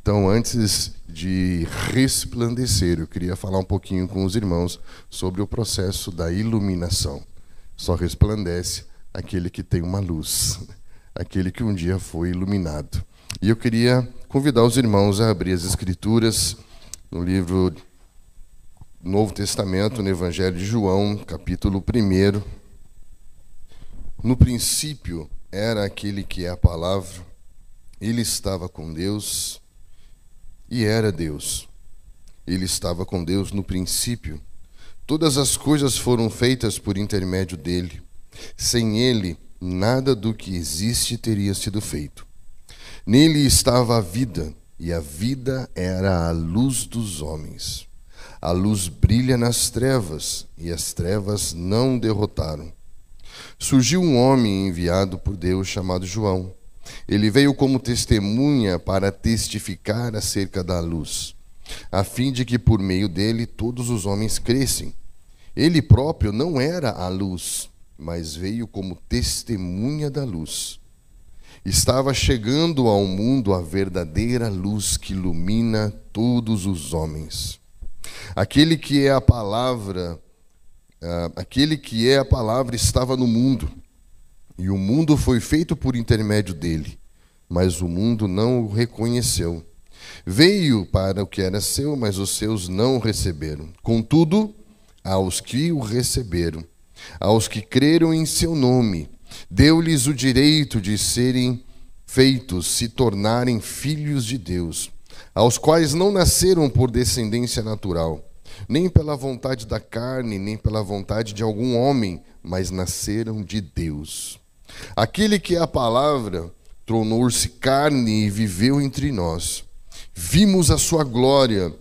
Então, antes de resplandecer, eu queria falar um pouquinho com os irmãos sobre o processo da iluminação. Só resplandece aquele que tem uma luz, aquele que um dia foi iluminado. E eu queria convidar os irmãos a abrir as Escrituras no livro do Novo Testamento, no Evangelho de João, capítulo 1. No princípio era aquele que é a palavra, ele estava com Deus e era Deus. Ele estava com Deus no princípio. Todas as coisas foram feitas por intermédio dele. Sem ele, nada do que existe teria sido feito. Nele estava a vida, e a vida era a luz dos homens. A luz brilha nas trevas, e as trevas não derrotaram. Surgiu um homem enviado por Deus chamado João. Ele veio como testemunha para testificar acerca da luz, a fim de que por meio dele todos os homens crescem. Ele próprio não era a luz, mas veio como testemunha da luz. Estava chegando ao mundo a verdadeira luz que ilumina todos os homens. Aquele que é a palavra estava no mundo, e o mundo foi feito por intermédio dele, mas o mundo não o reconheceu. Veio para o que era seu, mas os seus não o receberam. Contudo, aos que o receberam, aos que creram em seu nome, deu-lhes o direito de serem feitos, se tornarem filhos de Deus, aos quais não nasceram por descendência natural, nem pela vontade da carne, nem pela vontade de algum homem, mas nasceram de Deus. Aquele que é a palavra tornou-se carne e viveu entre nós. Vimos a sua glória,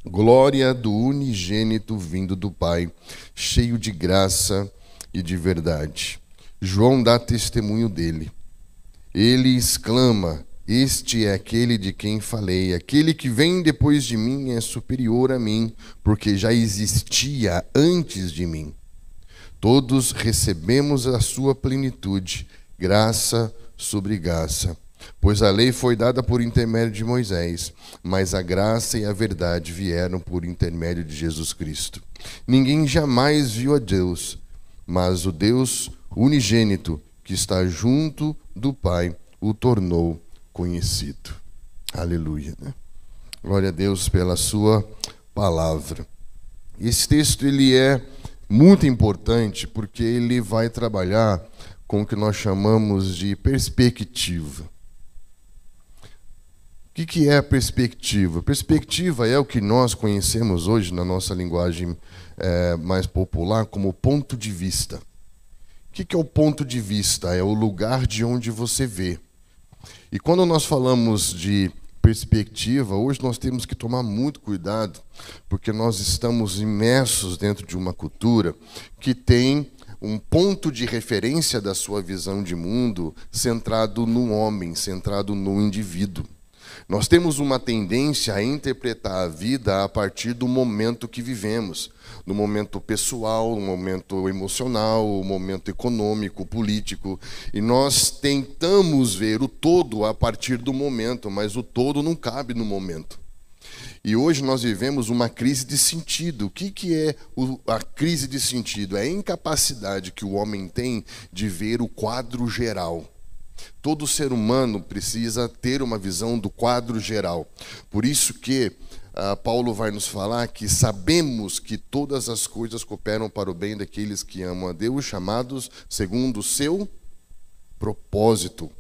glória do unigênito vindo do Pai, cheio de graça e de verdade. João dá testemunho dele. Ele exclama: este é aquele de quem falei. Aquele que vem depois de mim é superior a mim, porque já existia antes de mim. Todos recebemos a sua plenitude, graça sobre graça. Pois a lei foi dada por intermédio de Moisés, mas a graça e a verdade vieram por intermédio de Jesus Cristo. Ninguém jamais viu a Deus, mas o Deus unigênito, que está junto do Pai, o tornou conhecido. Aleluia, né? Glória a Deus pela sua palavra. Esse texto ele é muito importante porque ele vai trabalhar com o que nós chamamos de perspectiva. O que é a perspectiva? Perspectiva é o que nós conhecemos hoje na nossa linguagem mais popular como ponto de vista. O que é o ponto de vista? É o lugar de onde você vê. E quando nós falamos de perspectiva, hoje nós temos que tomar muito cuidado, porque nós estamos imersos dentro de uma cultura que tem um ponto de referência da sua visão de mundo centrado no homem, centrado no indivíduo. Nós temos uma tendência a interpretar a vida a partir do momento que vivemos, no momento pessoal, no momento emocional, no momento econômico, político, e nós tentamos ver o todo a partir do momento, mas o todo não cabe no momento. E hoje nós vivemos uma crise de sentido. O que é a crise de sentido? É a incapacidade que o homem tem de ver o quadro geral. Todo ser humano precisa ter uma visão do quadro geral. Por isso que Paulo vai nos falar que sabemos que todas as coisas cooperam para o bem daqueles que amam a Deus, chamados segundo o seu propósito.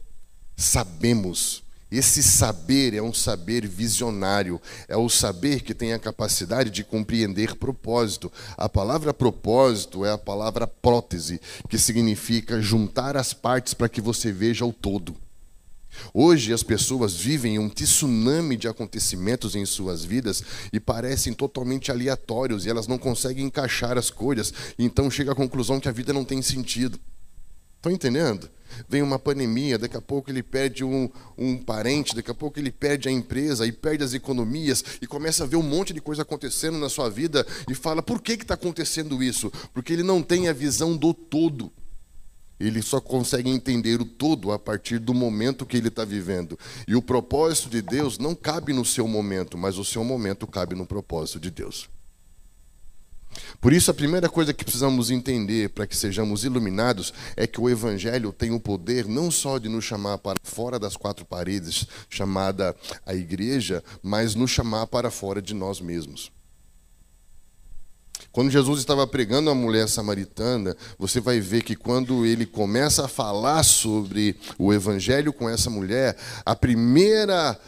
Sabemos. Esse saber é um saber visionário, é o saber que tem a capacidade de compreender propósito. A palavra propósito é a palavra prótese, que significa juntar as partes para que você veja o todo. Hoje as pessoas vivem um tsunami de acontecimentos em suas vidas e parecem totalmente aleatórios e elas não conseguem encaixar as coisas, então chega à conclusão que a vida não tem sentido. Estão entendendo? Vem uma pandemia, daqui a pouco ele perde um parente, daqui a pouco ele perde a empresa e perde as economias e começa a ver um monte de coisa acontecendo na sua vida e fala, por que está acontecendo isso? Porque ele não tem a visão do todo. Ele só consegue entender o todo a partir do momento que ele está vivendo. E o propósito de Deus não cabe no seu momento, mas o seu momento cabe no propósito de Deus. Por isso, a primeira coisa que precisamos entender para que sejamos iluminados é que o Evangelho tem o poder não só de nos chamar para fora das quatro paredes, chamada a igreja, mas nos chamar para fora de nós mesmos. Quando Jesus estava pregando a mulher samaritana, você vai ver que quando ele começa a falar sobre o Evangelho com essa mulher, a primeira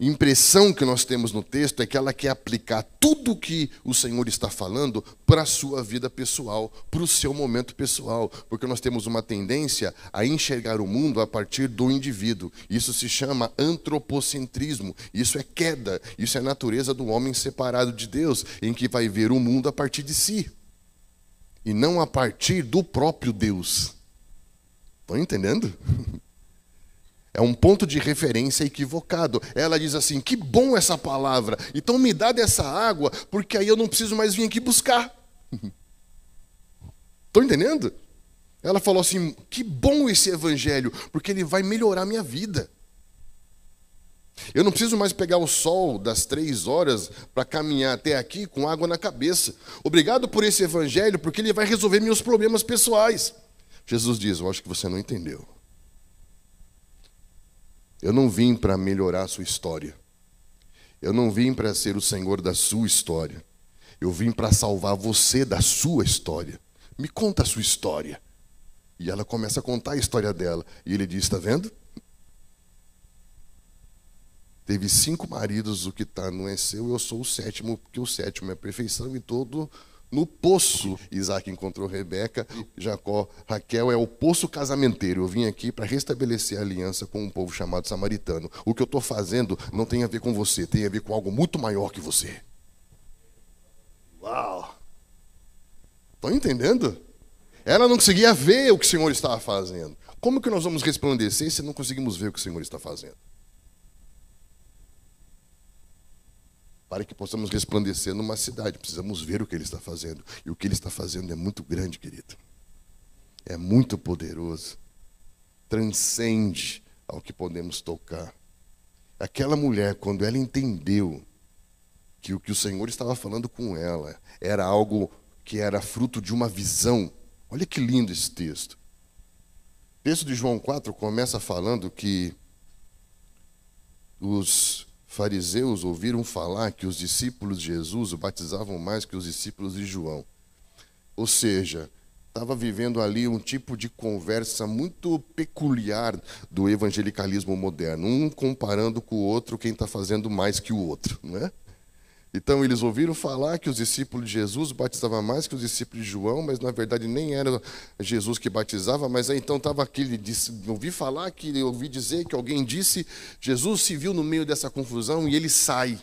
impressão que nós temos no texto é que ela quer aplicar tudo o que o Senhor está falando para a sua vida pessoal, para o seu momento pessoal, porque nós temos uma tendência a enxergar o mundo a partir do indivíduo. Isso se chama antropocentrismo, isso é queda, isso é a natureza do homem separado de Deus, em que vai ver o mundo a partir de si, e não a partir do próprio Deus. Estão entendendo? É um ponto de referência equivocado. Ela diz assim, que bom essa palavra, então me dá dessa água, porque aí eu não preciso mais vir aqui buscar. Estão entendendo? Ela falou assim, que bom esse evangelho, porque ele vai melhorar a minha vida. Eu não preciso mais pegar o sol das 3 horas para caminhar até aqui com água na cabeça. Obrigado por esse evangelho, porque ele vai resolver meus problemas pessoais. Jesus diz, eu acho que você não entendeu. Eu não vim para melhorar a sua história. Eu não vim para ser o Senhor da sua história. Eu vim para salvar você da sua história. Me conta a sua história. E ela começa a contar a história dela. E ele diz, está vendo? Teve 5 maridos, o que está não é seu, eu sou o 7º, porque o 7º é a perfeição e todo no poço. Isaac encontrou Rebeca, Jacó, Raquel é o poço casamenteiro. Eu vim aqui para restabelecer a aliança com um povo chamado samaritano. O que eu estou fazendo não tem a ver com você, tem a ver com algo muito maior que você. Uau! Estão entendendo? Ela não conseguia ver o que o Senhor estava fazendo. Como que nós vamos resplandecer se não conseguimos ver o que o Senhor está fazendo? Para que possamos resplandecer numa cidade, precisamos ver o que Ele está fazendo. E o que Ele está fazendo é muito grande, querido. É muito poderoso. Transcende ao que podemos tocar. Aquela mulher, quando ela entendeu que o que o Senhor estava falando com ela era algo que era fruto de uma visão. Olha que lindo esse texto. O texto de João 4 começa falando que os fariseus ouviram falar que os discípulos de Jesus o batizavam mais que os discípulos de João. Ou seja, estava vivendo ali um tipo de conversa muito peculiar do evangelicalismo moderno. Um comparando com o outro, quem está fazendo mais que o outro, não é? Então, eles ouviram falar que os discípulos de Jesus batizavam mais que os discípulos de João, mas, na verdade, nem era Jesus que batizava, mas aí, então, estava aquele... ouvi dizer que alguém disse, Jesus se viu no meio dessa confusão e ele sai.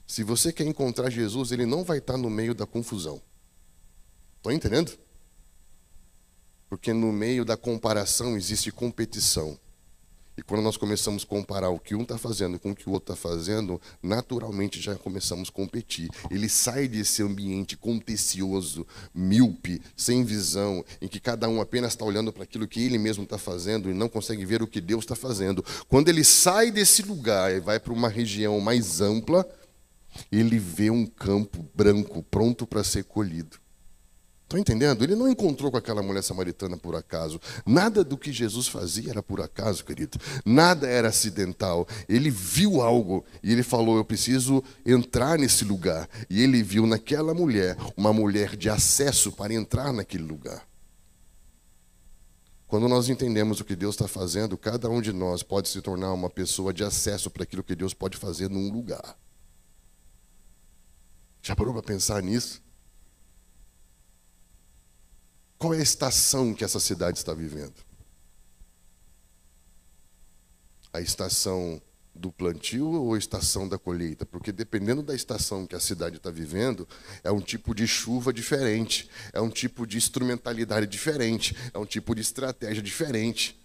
Se você quer encontrar Jesus, ele não vai estar no meio da confusão. Estão entendendo? Porque no meio da comparação existe competição. E quando nós começamos a comparar o que um está fazendo com o que o outro está fazendo, naturalmente já começamos a competir. Ele sai desse ambiente contencioso, míope, sem visão, em que cada um apenas está olhando para aquilo que ele mesmo está fazendo e não consegue ver o que Deus está fazendo. Quando ele sai desse lugar e vai para uma região mais ampla, ele vê um campo branco pronto para ser colhido. Estão entendendo? Ele não encontrou com aquela mulher samaritana por acaso. Nada do que Jesus fazia era por acaso, querido. Nada era acidental. Ele viu algo e ele falou, eu preciso entrar nesse lugar. E ele viu naquela mulher uma mulher de acesso para entrar naquele lugar. Quando nós entendemos o que Deus está fazendo, cada um de nós pode se tornar uma pessoa de acesso para aquilo que Deus pode fazer num lugar. Já parou para pensar nisso? Qual é a estação que essa cidade está vivendo? A estação do plantio ou a estação da colheita? Porque dependendo da estação que a cidade está vivendo, é um tipo de chuva diferente, é um tipo de instrumentalidade diferente, é um tipo de estratégia diferente.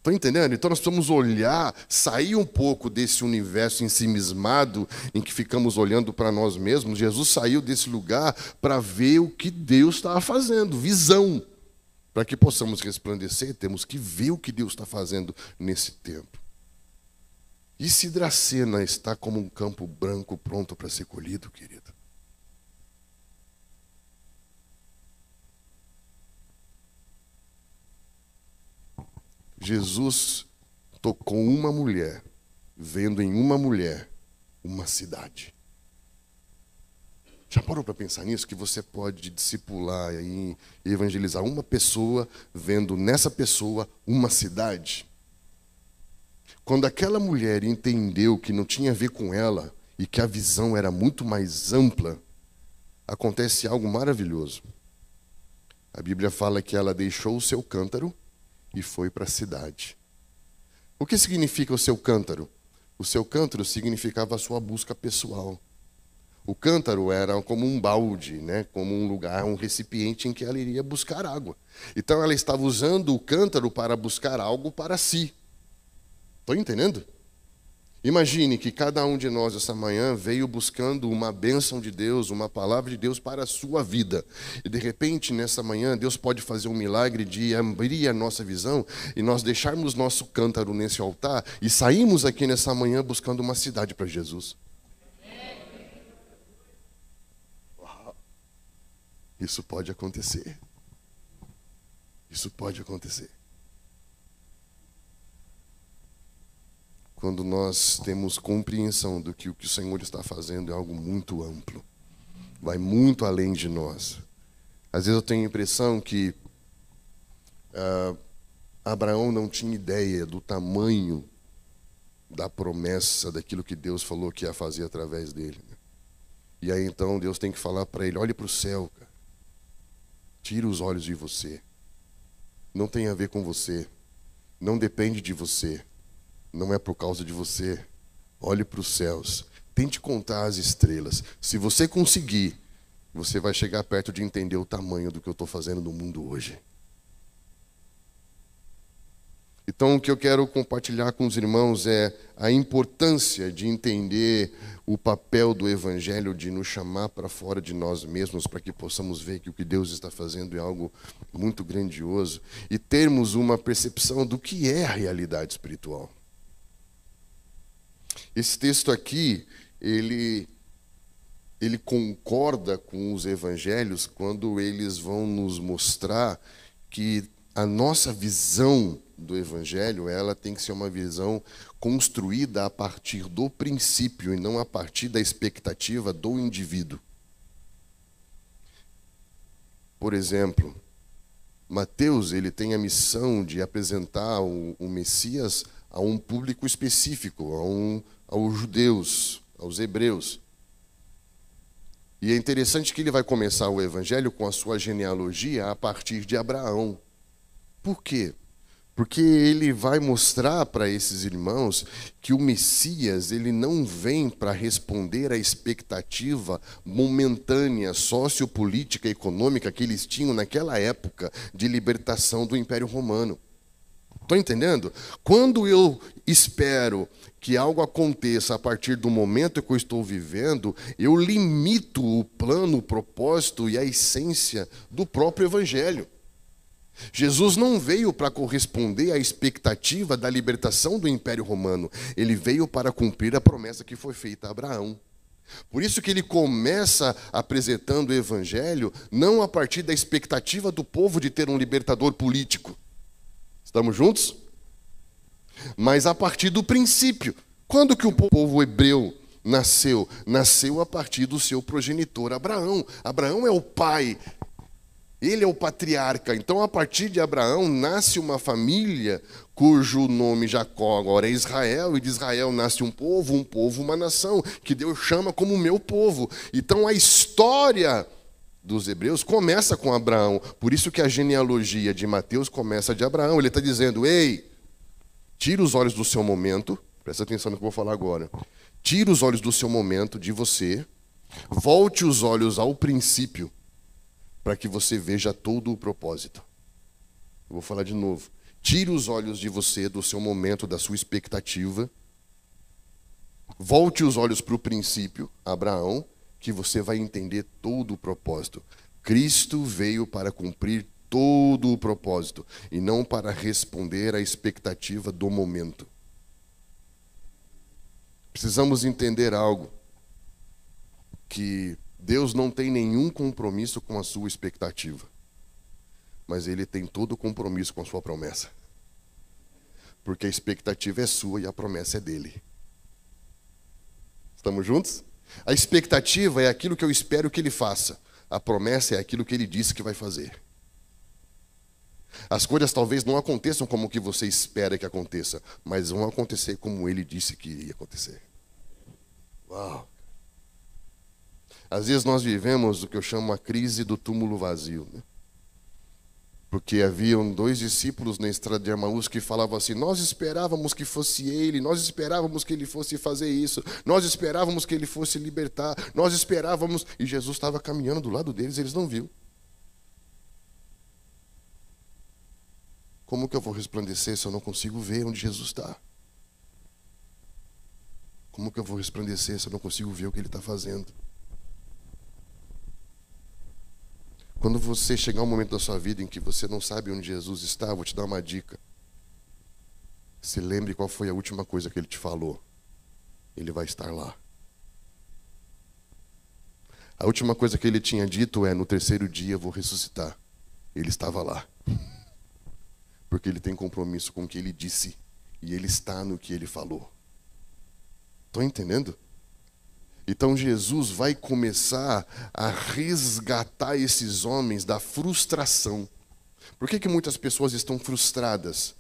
Estão entendendo? Então nós precisamos olhar, sair um pouco desse universo ensimismado em que ficamos olhando para nós mesmos. Jesus saiu desse lugar para ver o que Deus estava fazendo, visão. Para que possamos resplandecer, temos que ver o que Deus está fazendo nesse tempo. E se Dracena está como um campo branco pronto para ser colhido, querido? Jesus tocou uma mulher, vendo em uma mulher uma cidade. Já parou para pensar nisso? Que você pode discipular e evangelizar uma pessoa, vendo nessa pessoa uma cidade? Quando aquela mulher entendeu que não tinha a ver com ela e que a visão era muito mais ampla, acontece algo maravilhoso. A Bíblia fala que ela deixou o seu cântaro e foi para a cidade. O que significa o seu cântaro? O seu cântaro significava a sua busca pessoal. O cântaro era como um balde, né? Como um lugar, um recipiente em que ela iria buscar água. Então ela estava usando o cântaro para buscar algo para si. Estão entendendo? Imagine que cada um de nós essa manhã veio buscando uma bênção de Deus, uma palavra de Deus para a sua vida. E de repente, nessa manhã, Deus pode fazer um milagre de abrir a nossa visão e nós deixarmos nosso cântaro nesse altar e saímos aqui nessa manhã buscando uma cidade para Jesus. Isso pode acontecer. Isso pode acontecer. Quando nós temos compreensão do que o que o Senhor está fazendo é algo muito amplo, vai muito além de nós. Às vezes eu tenho a impressão que Abraão não tinha ideia do tamanho da promessa, daquilo que Deus falou que ia fazer através dele. E aí então Deus tem que falar para ele: olhe para o céu, cara. Tira os olhos de você. Não tem a ver com você. Não depende de você. Não é por causa de você. Olhe para os céus. Tente contar as estrelas. Se você conseguir, você vai chegar perto de entender o tamanho do que eu estou fazendo no mundo hoje. Então, o que eu quero compartilhar com os irmãos é a importância de entender o papel do Evangelho, de nos chamar para fora de nós mesmos, para que possamos ver que o que Deus está fazendo é algo muito grandioso e termos uma percepção do que é a realidade espiritual. Esse texto aqui, ele concorda com os evangelhos quando eles vão nos mostrar que a nossa visão do evangelho, ela tem que ser uma visão construída a partir do princípio e não a partir da expectativa do indivíduo. Por exemplo, Mateus, ele tem a missão de apresentar o Messias a um público específico, aos judeus, aos hebreus. E é interessante que ele vai começar o evangelho com a sua genealogia a partir de Abraão. Por quê? Porque ele vai mostrar para esses irmãos que o Messias, ele não vem para responder à expectativa momentânea, sociopolítica e econômica que eles tinham naquela época de libertação do Império Romano. Estão entendendo? Quando eu espero que algo aconteça a partir do momento que eu estou vivendo, eu limito o plano, o propósito e a essência do próprio Evangelho. Jesus não veio para corresponder à expectativa da libertação do Império Romano. Ele veio para cumprir a promessa que foi feita a Abraão. Por isso que ele começa apresentando o Evangelho não a partir da expectativa do povo de ter um libertador político. Estamos juntos? Mas a partir do princípio. Quando que o povo hebreu nasceu? Nasceu a partir do seu progenitor Abraão. Abraão é o pai. Ele é o patriarca. Então, a partir de Abraão, nasce uma família cujo nome Jacó agora é Israel, e de Israel nasce um povo, uma nação, que Deus chama como meu povo. Então, a história dos hebreus começa com Abraão. Por isso que a genealogia de Mateus começa de Abraão. Ele está dizendo: ei, tira os olhos do seu momento, presta atenção no que eu vou falar agora. Tira os olhos do seu momento, de você, volte os olhos ao princípio, para que você veja todo o propósito. Eu vou falar de novo. Tire os olhos de você, do seu momento, da sua expectativa. Volte os olhos para o princípio, Abraão, que você vai entender todo o propósito. Cristo veio para cumprir todo o propósito e não para responder à expectativa do momento. Precisamos entender algo, que Deus não tem nenhum compromisso com a sua expectativa, mas Ele tem todo o compromisso com a sua promessa. Porque a expectativa é sua e a promessa é dele. Estamos juntos? A expectativa é aquilo que eu espero que Ele faça. A promessa é aquilo que Ele disse que vai fazer. As coisas talvez não aconteçam como que você espera que aconteça, mas vão acontecer como Ele disse que iria acontecer. Uau! Às vezes nós vivemos o que eu chamo a crise do túmulo vazio, né? Porque haviam 2 discípulos na estrada de Emaús que falavam assim: nós esperávamos que fosse Ele, nós esperávamos que Ele fosse fazer isso, nós esperávamos que Ele fosse libertar, nós esperávamos... E Jesus estava caminhando do lado deles, eles não viram. Como que eu vou resplandecer se eu não consigo ver onde Jesus está? Como que eu vou resplandecer se eu não consigo ver o que Ele está fazendo? Quando você chegar um momento da sua vida em que você não sabe onde Jesus está, vou te dar uma dica. Se lembre qual foi a última coisa que Ele te falou. Ele vai estar lá. A última coisa que Ele tinha dito é: no 3º dia eu vou ressuscitar. Ele estava lá. Porque Ele tem compromisso com o que Ele disse. E Ele está no que Ele falou. Estão entendendo? Então Jesus vai começar a resgatar esses homens da frustração. Por que muitas pessoas estão frustradas?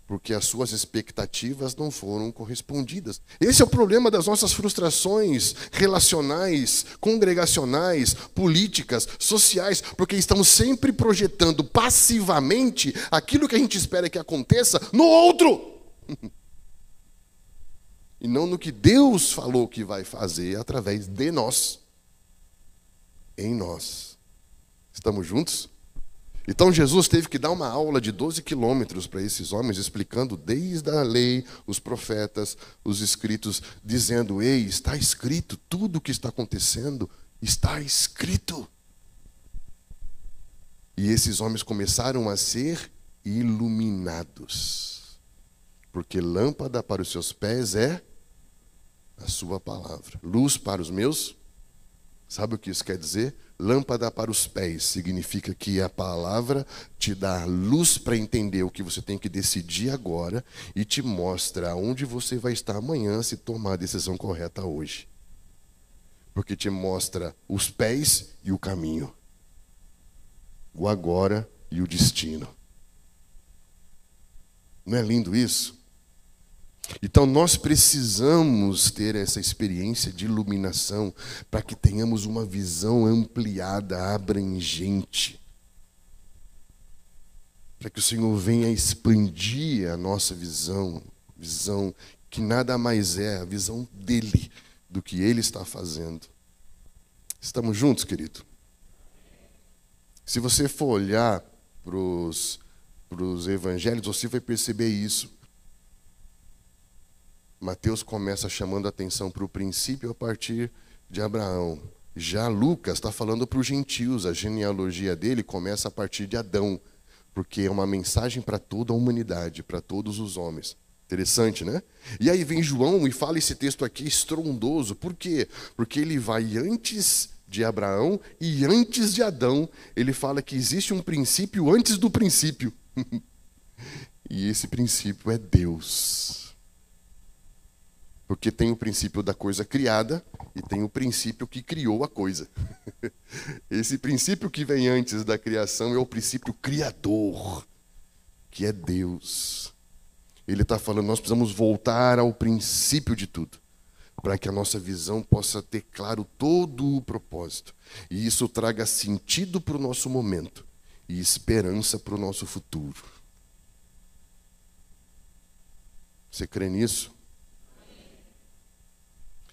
Porque as suas expectativas não foram correspondidas. Esse é o problema das nossas frustrações relacionais, congregacionais, políticas, sociais, porque estamos sempre projetando passivamente aquilo que a gente espera que aconteça no outro. E não no que Deus falou que vai fazer através de nós. Em nós. Estamos juntos? Então Jesus teve que dar uma aula de 12 quilômetros para esses homens, explicando desde a lei, os profetas, os escritos, dizendo: ei, está escrito, tudo o que está acontecendo está escrito. E esses homens começaram a ser iluminados. Porque lâmpada para os seus pés é a sua palavra. Luz para os meus... Sabe o que isso quer dizer? Lâmpada para os pés significa que a palavra te dá luz para entender o que você tem que decidir agora e te mostra onde você vai estar amanhã se tomar a decisão correta hoje. Porque te mostra os pés e o caminho. O agora e o destino. Não é lindo isso? Então nós precisamos ter essa experiência de iluminação para que tenhamos uma visão ampliada, abrangente. Para que o Senhor venha expandir a nossa visão que nada mais é a visão dEle, do que Ele está fazendo. Estamos juntos, querido? Se você for olhar para os evangelhos, você vai perceber isso. Mateus começa chamando a atenção para o princípio a partir de Abraão. Já Lucas está falando para os gentios. A genealogia dele começa a partir de Adão, porque é uma mensagem para toda a humanidade, para todos os homens. Interessante, né? E aí vem João e fala esse texto aqui estrondoso. Por quê? Porque ele vai antes de Abraão e antes de Adão. Ele fala que existe um princípio antes do princípio. E esse princípio é Deus. Porque tem o princípio da coisa criada e tem o princípio que criou a coisa. Esse princípio que vem antes da criação é o princípio criador, que é Deus. Ele está falando, nós precisamos voltar ao princípio de tudo, para que a nossa visão possa ter claro todo o propósito. E isso traga sentido para o nosso momento e esperança para o nosso futuro. Você crê nisso?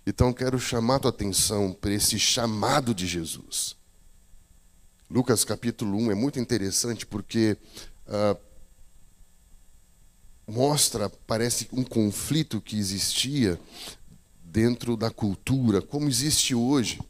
Então eu quero chamar a tua atenção para esse chamado de Jesus. Lucas capítulo 1 é muito interessante porque mostra, parece, um conflito que existia dentro da cultura, como existe hoje.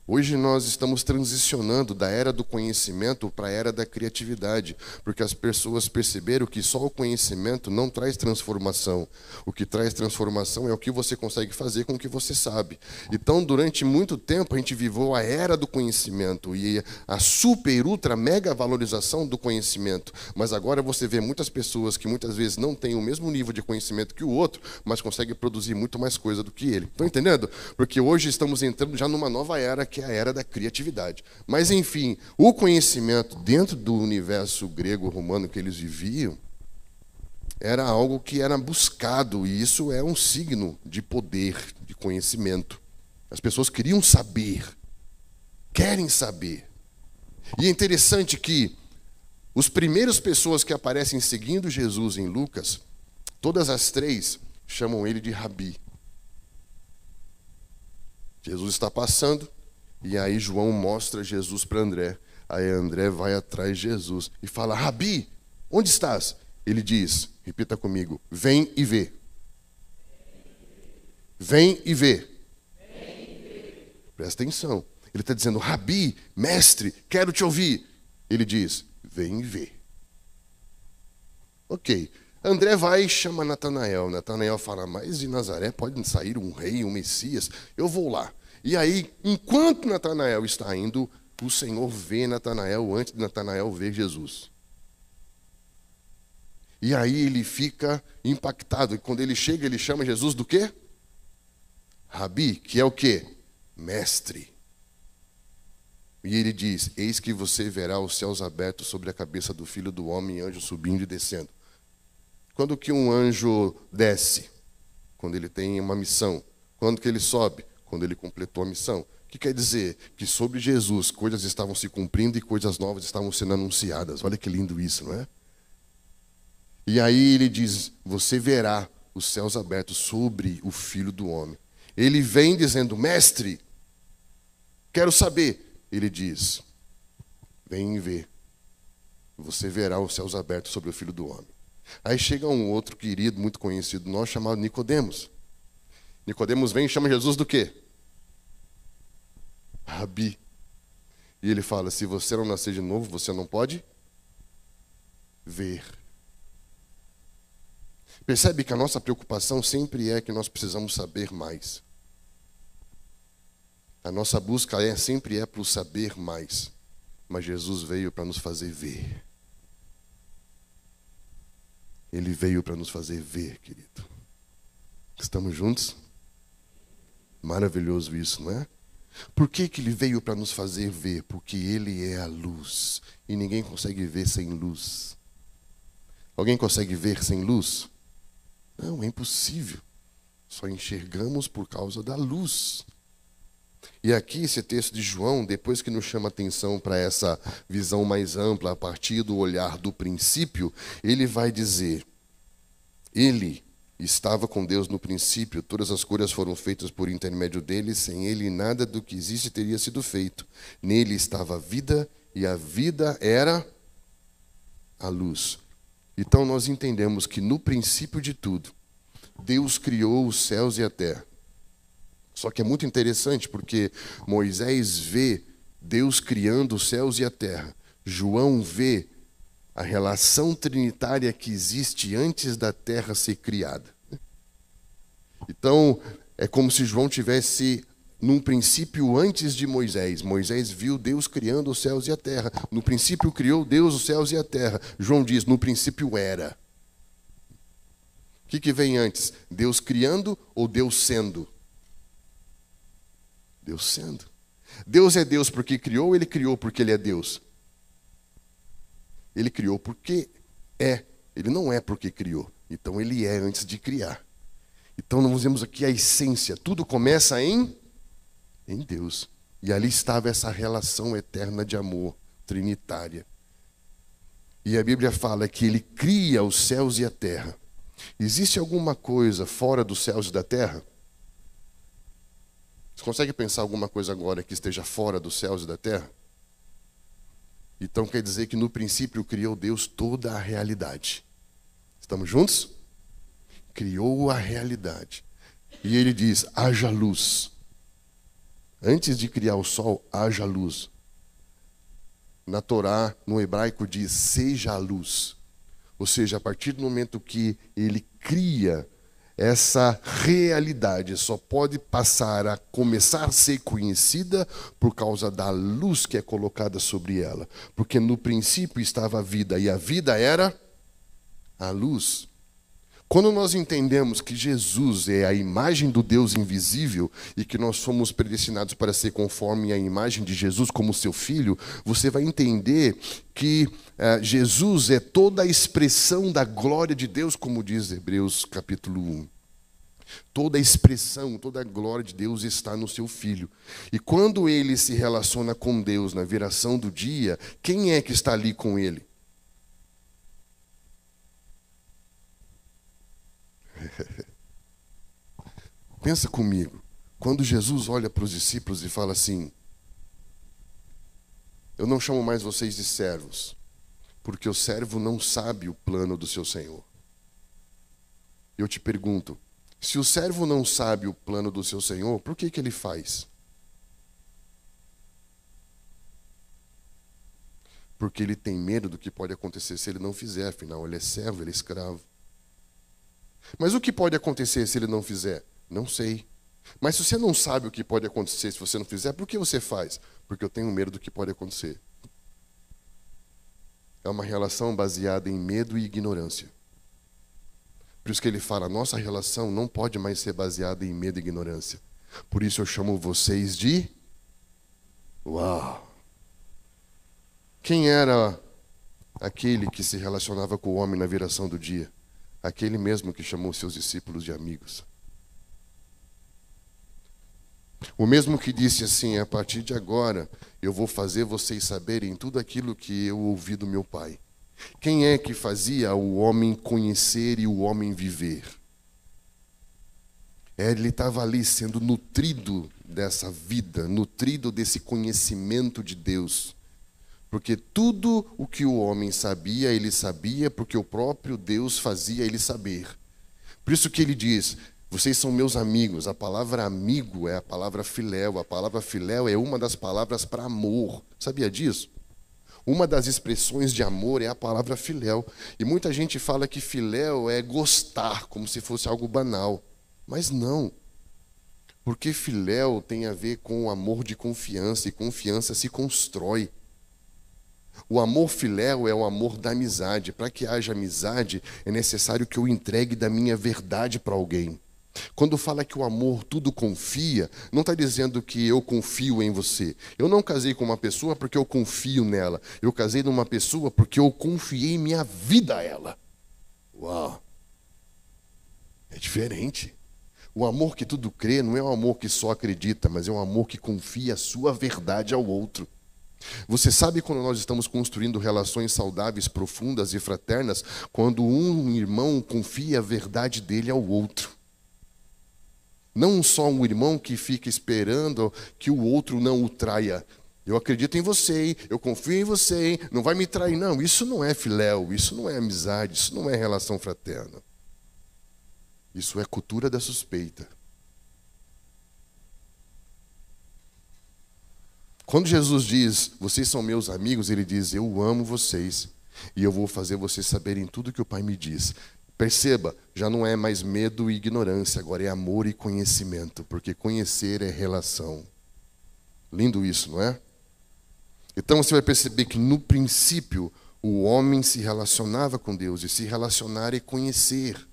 Hoje nós estamos transicionando da era do conhecimento para a era da criatividade, porque as pessoas perceberam que só o conhecimento não traz transformação. O que traz transformação é o que você consegue fazer com o que você sabe. Então, durante muito tempo, a gente viveu a era do conhecimento e a super, ultra, mega valorização do conhecimento. Mas agora você vê muitas pessoas que muitas vezes não têm o mesmo nível de conhecimento que o outro, mas conseguem produzir muito mais coisa do que ele. Estão entendendo? Porque hoje estamos entrando já numa nova era, que é a era da criatividade. Mas, enfim, o conhecimento dentro do universo grego-romano que eles viviam era algo que era buscado, e isso é um signo de poder, de conhecimento. As pessoas queriam saber, querem saber. E é interessante que os primeiras pessoas que aparecem seguindo Jesus em Lucas, todas as três chamam ele de Rabi. Jesus está passando, e aí João mostra Jesus para André. Aí André vai atrás de Jesus e fala: Rabi, onde estás? Ele diz, repita comigo: vem e vê. Vem e vê. Presta atenção. Ele está dizendo: Rabi, mestre, quero te ouvir. Ele diz: vem e vê. Ok. André vai e chama Natanael. Natanael fala: mas de Nazaré pode sair um rei, um Messias? Eu vou lá. E aí, enquanto Natanael está indo, o Senhor vê Natanael antes de Natanael ver Jesus. E aí ele fica impactado. E quando ele chega, ele chama Jesus do quê? Rabi, que é o quê? Mestre. E ele diz: eis que você verá os céus abertos sobre a cabeça do Filho do Homem e anjos subindo e descendo. Quando que um anjo desce? Quando ele tem uma missão. Quando que ele sobe? Quando ele completou a missão. O que quer dizer? Que sobre Jesus coisas estavam se cumprindo e coisas novas estavam sendo anunciadas. Olha que lindo isso, não é? E aí ele diz: você verá os céus abertos sobre o Filho do Homem. Ele vem dizendo: mestre, quero saber. Ele diz: vem e vê. Você verá os céus abertos sobre o Filho do Homem. Aí chega um outro querido, muito conhecido nosso, chamado Nicodemos. Nicodemos vem e chama Jesus do quê? Rabi. E ele fala: se você não nascer de novo, você não pode ver. Percebe que a nossa preocupação sempre é que nós precisamos saber mais. A nossa busca sempre é para o saber mais. Mas Jesus veio para nos fazer ver. Ele veio para nos fazer ver, querido. Estamos juntos? Maravilhoso isso, não é? Por que ele veio para nos fazer ver? Porque ele é a luz. E ninguém consegue ver sem luz. Alguém consegue ver sem luz? Não, é impossível. Só enxergamos por causa da luz. E aqui esse texto de João, depois que nos chama atenção para essa visão mais ampla, a partir do olhar do princípio, ele vai dizer: ele estava com Deus no princípio, todas as coisas foram feitas por intermédio dele, sem ele nada do que existe teria sido feito. Nele estava a vida, e a vida era a luz. Então nós entendemos que no princípio de tudo, Deus criou os céus e a terra. Só que é muito interessante porque Moisés vê Deus criando os céus e a terra. João vê a relação trinitária que existe antes da terra ser criada. Então, é como se João tivesse num princípio antes de Moisés. Moisés viu Deus criando os céus e a terra. No princípio criou Deus os céus e a terra. João diz: no princípio era. O que vem antes? Deus criando ou Deus sendo? Deus sendo. Deus é Deus porque criou, ou ele criou porque ele é Deus? Ele criou porque é. Ele não é porque criou. Então ele é antes de criar. Então nós vemos aqui a essência. Tudo começa em Deus. E ali estava essa relação eterna de amor, trinitária. E a Bíblia fala que ele cria os céus e a terra. Existe alguma coisa fora dos céus e da terra? Você consegue pensar alguma coisa agora que esteja fora dos céus e da terra? Então quer dizer que no princípio criou Deus toda a realidade. Estamos juntos? Criou a realidade. E ele diz, haja luz. Antes de criar o sol, haja luz. Na Torá, no hebraico, diz, seja a luz. Ou seja, a partir do momento que ele cria essa realidade, só pode passar a começar a ser conhecida por causa da luz que é colocada sobre ela. Porque no princípio estava a vida, e a vida era a luz. Quando nós entendemos que Jesus é a imagem do Deus invisível e que nós fomos predestinados para ser conforme a imagem de Jesus como seu filho, você vai entender que Jesus é toda a expressão da glória de Deus, como diz Hebreus capítulo 1. Toda a expressão, toda a glória de Deus está no seu filho. E quando ele se relaciona com Deus na viração do dia, quem é que está ali com ele? Pensa comigo, quando Jesus olha para os discípulos e fala assim, eu não chamo mais vocês de servos, porque o servo não sabe o plano do seu Senhor. Eu te pergunto, se o servo não sabe o plano do seu Senhor, por que ele faz? Porque ele tem medo do que pode acontecer se ele não fizer, afinal ele é servo, ele é escravo. Mas o que pode acontecer se ele não fizer? Não sei. Mas se você não sabe o que pode acontecer se você não fizer, por que você faz? Porque eu tenho medo do que pode acontecer. É uma relação baseada em medo e ignorância. Por isso que ele fala, nossa relação não pode mais ser baseada em medo e ignorância. Por isso eu chamo vocês de... Uau! Quem era aquele que se relacionava com o homem na viração do dia? Aquele mesmo que chamou seus discípulos de amigos. O mesmo que disse assim, a partir de agora, eu vou fazer vocês saberem tudo aquilo que eu ouvi do meu Pai. Quem é que fazia o homem conhecer e o homem viver? Ele estava ali sendo nutrido dessa vida, nutrido desse conhecimento de Deus. Porque tudo o que o homem sabia, ele sabia, porque o próprio Deus fazia ele saber. Por isso que ele diz, vocês são meus amigos. A palavra amigo é a palavra filéu. A palavra filéu é uma das palavras para amor. Sabia disso? Uma das expressões de amor é a palavra filéu. E muita gente fala que filéu é gostar, como se fosse algo banal. Mas não. Porque filéu tem a ver com o amor de confiança, e confiança se constrói. O amor filéu é o amor da amizade. Para que haja amizade, é necessário que eu entregue da minha verdade para alguém. Quando fala que o amor tudo confia, não está dizendo que eu confio em você. Eu não casei com uma pessoa porque eu confio nela. Eu casei numa pessoa porque eu confiei minha vida a ela. Uau! É diferente. O amor que tudo crê não é um amor que só acredita, mas é um amor que confia a sua verdade ao outro. Você sabe quando nós estamos construindo relações saudáveis, profundas e fraternas, quando um irmão confia a verdade dele ao outro. Não só um irmão que fica esperando que o outro não o traia. Eu acredito em você, hein? Eu confio em você, hein? Não vai me trair, não. Isso não é filéu, isso não é amizade, isso não é relação fraterna. Isso é cultura da suspeita. Quando Jesus diz, vocês são meus amigos, ele diz, eu amo vocês e eu vou fazer vocês saberem tudo que o Pai me diz. Perceba, já não é mais medo e ignorância, agora é amor e conhecimento, porque conhecer é relação. Lindo isso, não é? Então você vai perceber que no princípio o homem se relacionava com Deus, e se relacionar é conhecer.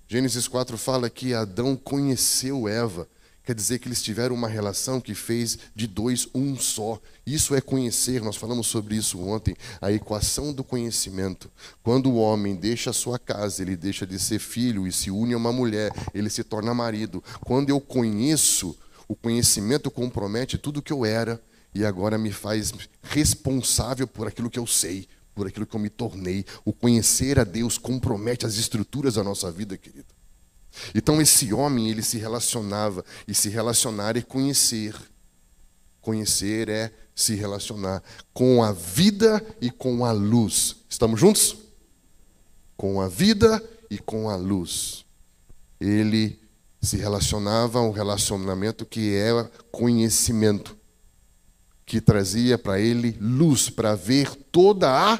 Gênesis 4 fala que Adão conheceu Eva. Quer dizer que eles tiveram uma relação que fez de dois um só. Isso é conhecer, nós falamos sobre isso ontem, a equação do conhecimento. Quando o homem deixa a sua casa, ele deixa de ser filho e se une a uma mulher, ele se torna marido. Quando eu conheço, o conhecimento compromete tudo que eu era e agora me faz responsável por aquilo que eu sei, por aquilo que eu me tornei. O conhecer a Deus compromete as estruturas da nossa vida, querido. Então esse homem, ele se relacionava, e se relacionar é conhecer. Conhecer é se relacionar com a vida e com a luz. Estamos juntos? com a vida e com a luz. Ele se relacionava a um relacionamento que era conhecimento, que trazia para ele luz, para ver toda a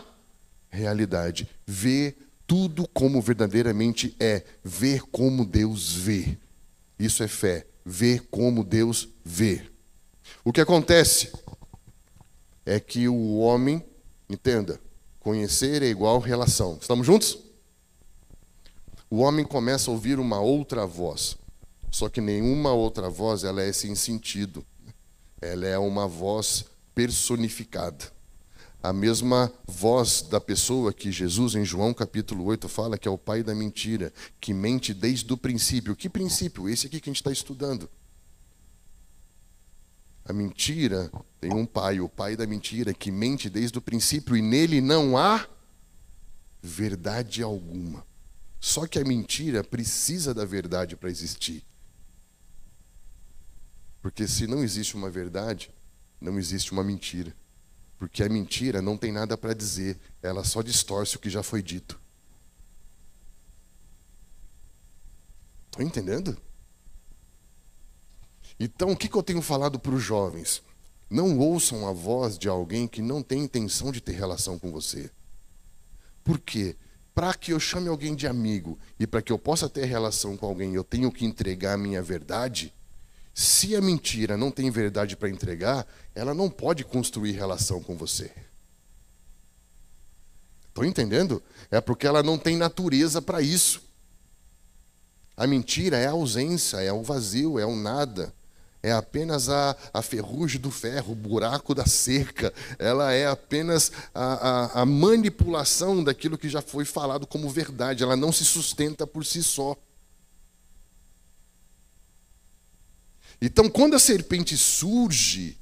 realidade, ver tudo como verdadeiramente é, ver como Deus vê. Isso é fé, ver como Deus vê. O que acontece é que o homem, entenda, conhecer é igual relação. Estamos juntos? O homem começa a ouvir uma outra voz, só que nenhuma outra voz ela é sem sentido. Ela é uma voz personificada. A mesma voz da pessoa que Jesus, em João capítulo 8, fala que é o pai da mentira, que mente desde o princípio. Que princípio? Esse aqui que a gente está estudando. A mentira tem um pai, o pai da mentira, que mente desde o princípio e nele não há verdade alguma. Só que a mentira precisa da verdade para existir. Porque se não existe uma verdade, não existe uma mentira. Porque a mentira não tem nada para dizer, ela só distorce o que já foi dito. Estão entendendo? Então, o que eu tenho falado para os jovens? Não ouçam a voz de alguém que não tem intenção de ter relação com você. Por quê? Para que eu chame alguém de amigo e para que eu possa ter relação com alguém, eu tenho que entregar a minha verdade. Se a mentira não tem verdade para entregar, ela não pode construir relação com você. Estão entendendo? É porque ela não tem natureza para isso. A mentira é a ausência, é o vazio, é o nada. É apenas a ferrugem do ferro, o buraco da cerca. Ela é apenas a manipulação daquilo que já foi falado como verdade. Ela não se sustenta por si só. Então, quando a serpente surge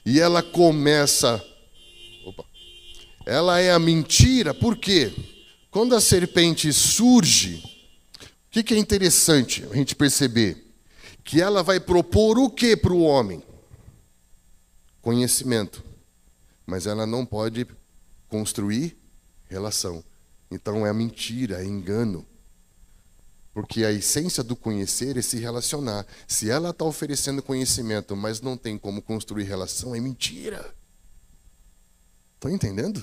e ela começa... ela é a mentira, por quê? Quando a serpente surge, o que é interessante a gente perceber? Que ela vai propor o que para o homem? Conhecimento. Mas ela não pode construir relação. Então é mentira, é engano. Porque a essência do conhecer é se relacionar. Se ela está oferecendo conhecimento, mas não tem como construir relação, é mentira. Estão entendendo?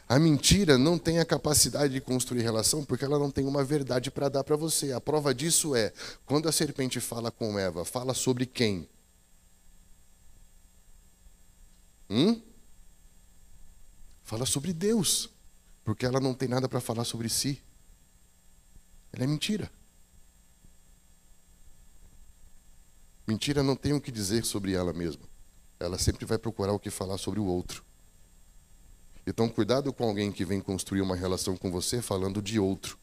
A mentira não tem a capacidade de construir relação porque ela não tem uma verdade para dar para você. A prova disso é, quando a serpente fala com Eva, fala sobre quem? Fala sobre Deus. Porque ela não tem nada para falar sobre si. Ela é mentira. Mentira não tem o que dizer sobre ela mesma. Ela sempre vai procurar o que falar sobre o outro. Então, cuidado com alguém que vem construir uma relação com você falando de outro.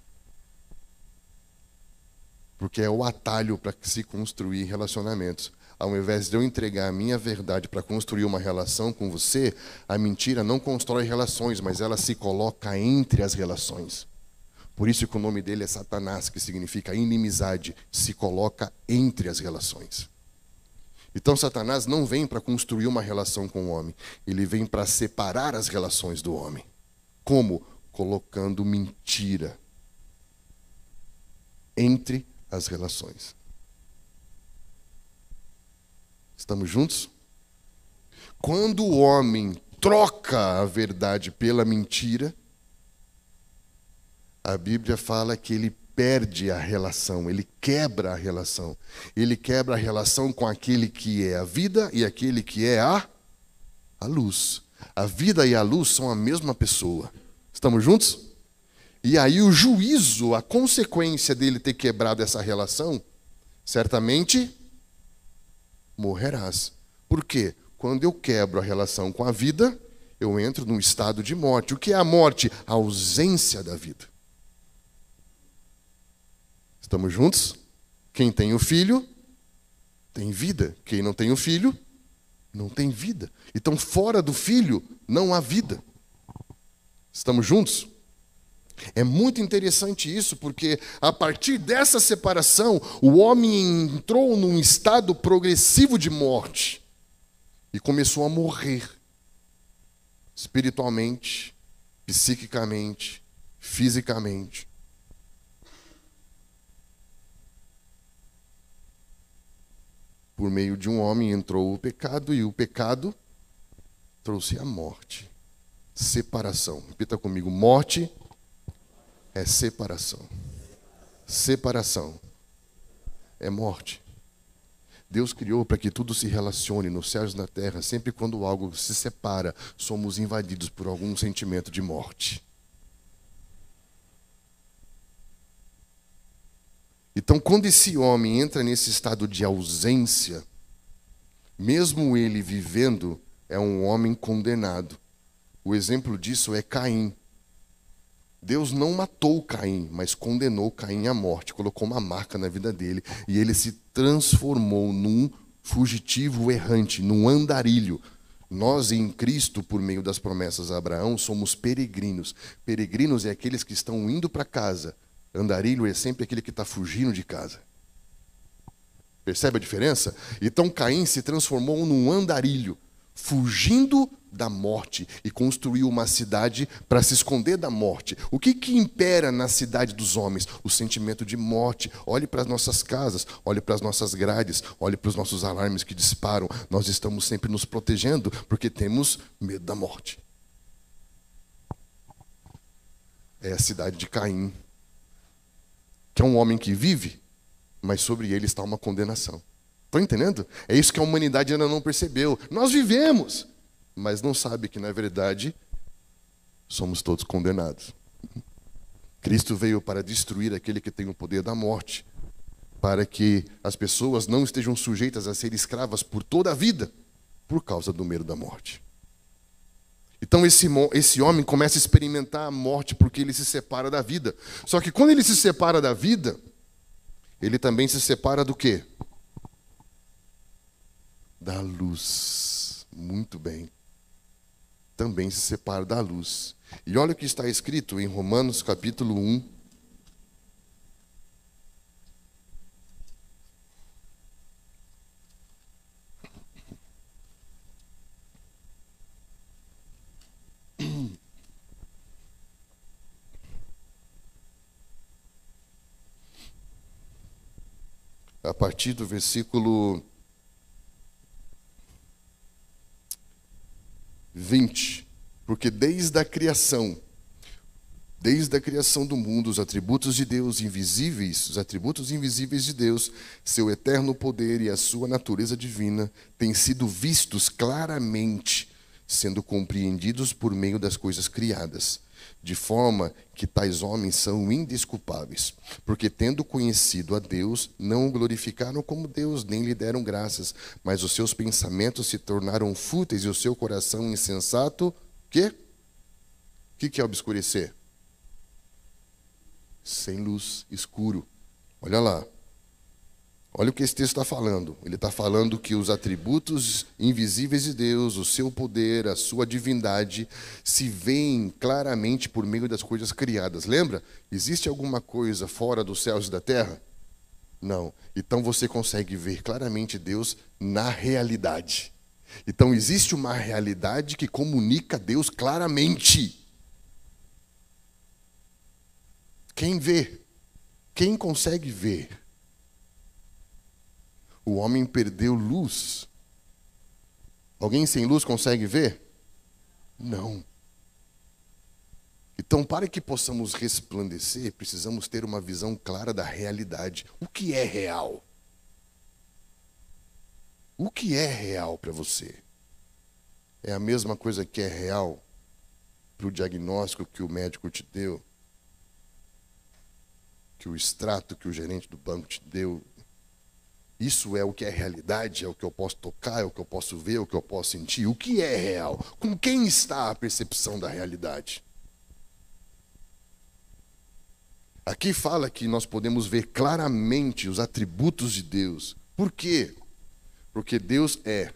Porque é o atalho para se construir relacionamentos. Ao invés de eu entregar a minha verdade para construir uma relação com você, a mentira não constrói relações, mas ela se coloca entre as relações. Por isso que o nome dele é Satanás, que significa inimizade, se coloca entre as relações. Então Satanás não vem para construir uma relação com o homem, ele vem para separar as relações do homem. Como? Colocando mentira entre as relações. Estamos juntos? Quando o homem troca a verdade pela mentira, a Bíblia fala que ele perde a relação, ele quebra a relação. Ele quebra a relação com aquele que é a vida e aquele que é a luz. A vida e a luz são a mesma pessoa. Estamos juntos? E aí o juízo, a consequência dele ter quebrado essa relação, certamente morrerás. Por quê? Quando eu quebro a relação com a vida, eu entro num estado de morte. O que é a morte? A ausência da vida. Estamos juntos? Quem tem o filho, tem vida. Quem não tem o filho, não tem vida. Então, fora do filho, não há vida. Estamos juntos? É muito interessante isso, porque a partir dessa separação, o homem entrou num estado progressivo de morte e começou a morrer espiritualmente, psiquicamente, fisicamente. Por meio de um homem entrou o pecado e o pecado trouxe a morte. Separação. Repita comigo: morte é separação. Separação é morte. Deus criou para que tudo se relacione nos céus e na terra. Sempre quando algo se separa, somos invadidos por algum sentimento de morte. Então, quando esse homem entra nesse estado de ausência, mesmo ele vivendo, é um homem condenado. O exemplo disso é Caim. Deus não matou Caim, mas condenou Caim à morte, colocou uma marca na vida dele, e ele se transformou num fugitivo errante, num andarilho. Nós, em Cristo, por meio das promessas a Abraão, somos peregrinos. Peregrinos é aqueles que estão indo para casa. Andarilho é sempre aquele que está fugindo de casa. Percebe a diferença? Então Caim se transformou num andarilho, fugindo da morte, e construiu uma cidade para se esconder da morte. O que impera na cidade dos homens? O sentimento de morte. Olhe para as nossas casas, olhe para as nossas grades, olhe para os nossos alarmes que disparam. Nós estamos sempre nos protegendo porque temos medo da morte. É a cidade de Caim, que é um homem que vive, mas sobre ele está uma condenação. Estão entendendo? É isso que a humanidade ainda não percebeu. Nós vivemos, mas não sabe que, na verdade, somos todos condenados. Cristo veio para destruir aquele que tem o poder da morte, para que as pessoas não estejam sujeitas a ser escravas por toda a vida, por causa do medo da morte. Então esse homem começa a experimentar a morte porque ele se separa da vida. Só que quando ele se separa da vida, ele também se separa do quê? Da luz. Muito bem. Também se separa da luz. E olha o que está escrito em Romanos capítulo 1. A partir do versículo 20. Porque desde a criação do mundo, os atributos de Deus invisíveis, os atributos invisíveis de Deus, seu eterno poder e a sua natureza divina, têm sido vistos claramente, sendo compreendidos por meio das coisas criadas, de forma que tais homens são indesculpáveis, porque tendo conhecido a Deus, não o glorificaram como Deus, nem lhe deram graças, mas os seus pensamentos se tornaram fúteis e o seu coração insensato, quê? O que é obscurecer? Sem luz, escuro. Olha lá. Olha o que esse texto está falando. Ele está falando que os atributos invisíveis de Deus, o seu poder, a sua divindade, se veem claramente por meio das coisas criadas. Lembra? Existe alguma coisa fora dos céus e da terra? Não. Então você consegue ver claramente Deus na realidade. Então existe uma realidade que comunica Deus claramente. Quem vê? Quem consegue ver? O homem perdeu luz. Alguém sem luz consegue ver? Não. Então, para que possamos resplandecer, precisamos ter uma visão clara da realidade. O que é real? O que é real para você? É a mesma coisa que é real para o diagnóstico que o médico te deu? Que o extrato que o gerente do banco te deu? Isso é o que é realidade, é o que eu posso tocar, é o que eu posso ver, é o que eu posso sentir. O que é real? Com quem está a percepção da realidade? Aqui fala que nós podemos ver claramente os atributos de Deus. Por quê? Porque Deus é.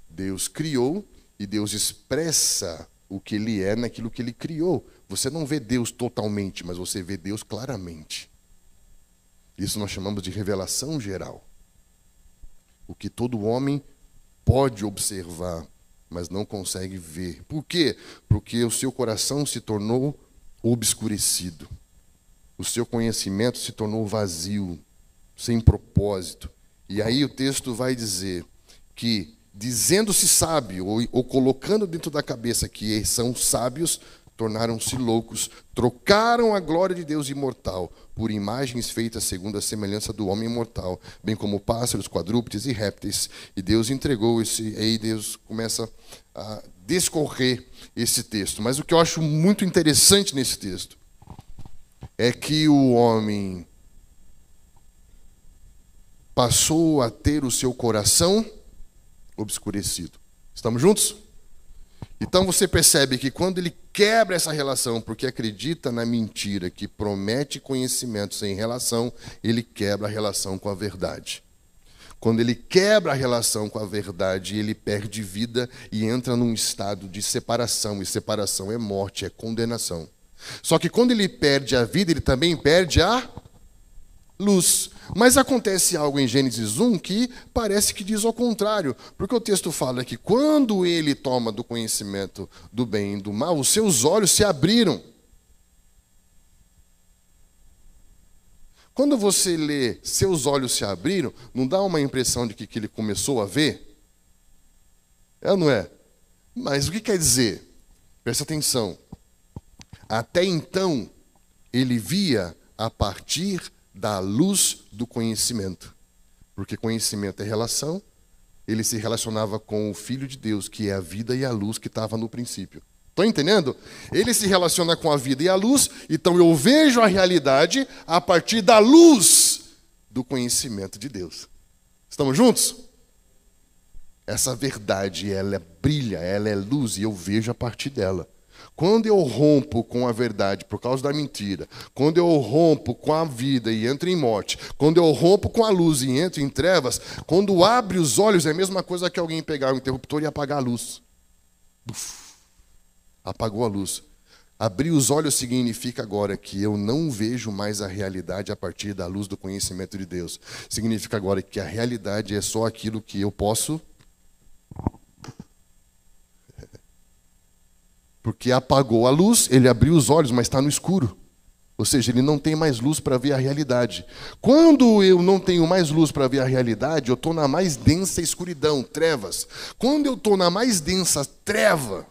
Deus criou e Deus expressa o que Ele é naquilo que Ele criou. Você não vê Deus totalmente, mas você vê Deus claramente. Isso nós chamamos de revelação geral. O que todo homem pode observar. mas não consegue ver. Por quê? Porque o seu coração se tornou obscurecido. O seu conhecimento se tornou vazio, sem propósito. E aí o texto vai dizer que, dizendo-se sábio, ou colocando dentro da cabeça que são sábios, tornaram-se loucos, trocaram a glória de Deus imortal por imagens feitas segundo a semelhança do homem mortal, bem como pássaros, quadrúpedes e répteis. E Deus entregou aí Deus começa a discorrer esse texto. Mas o que eu acho muito interessante nesse texto é que o homem passou a ter o seu coração obscurecido. Estamos juntos? Então você percebe que quando ele quebra essa relação, porque acredita na mentira que promete conhecimento sem relação, ele quebra a relação com a verdade. Quando ele quebra a relação com a verdade, ele perde vida e entra num estado de separação. E separação é morte, é condenação. Só que quando ele perde a vida, ele também perde a luz. Mas acontece algo em Gênesis 1 que parece que diz ao contrário, porque o texto fala que quando ele toma do conhecimento do bem e do mal, os seus olhos se abriram. Quando você lê seus olhos se abriram, não dá uma impressão de que ele começou a ver? É ou não é? Mas o que quer dizer? Presta atenção. Até então, ele via a partir da luz do conhecimento. Porque conhecimento é relação, ele se relacionava com o Filho de Deus, que é a vida e a luz que estava no princípio. Estão entendendo? Ele se relaciona com a vida e a luz, então eu vejo a realidade a partir da luz do conhecimento de Deus. Estamos juntos? Essa verdade, ela brilha, ela é luz e eu vejo a partir dela. Quando eu rompo com a verdade por causa da mentira, quando eu rompo com a vida e entro em morte, quando eu rompo com a luz e entro em trevas, quando abre os olhos é a mesma coisa que alguém pegar o interruptor e apagar a luz. Uf, apagou a luz. Abrir os olhos significa agora que eu não vejo mais a realidade a partir da luz do conhecimento de Deus. Significa agora que a realidade é só aquilo que eu posso. Porque apagou a luz, ele abriu os olhos, mas está no escuro. Ou seja, ele não tem mais luz para ver a realidade. Quando eu não tenho mais luz para ver a realidade, eu estou na mais densa escuridão, trevas. Quando eu estou na mais densa treva,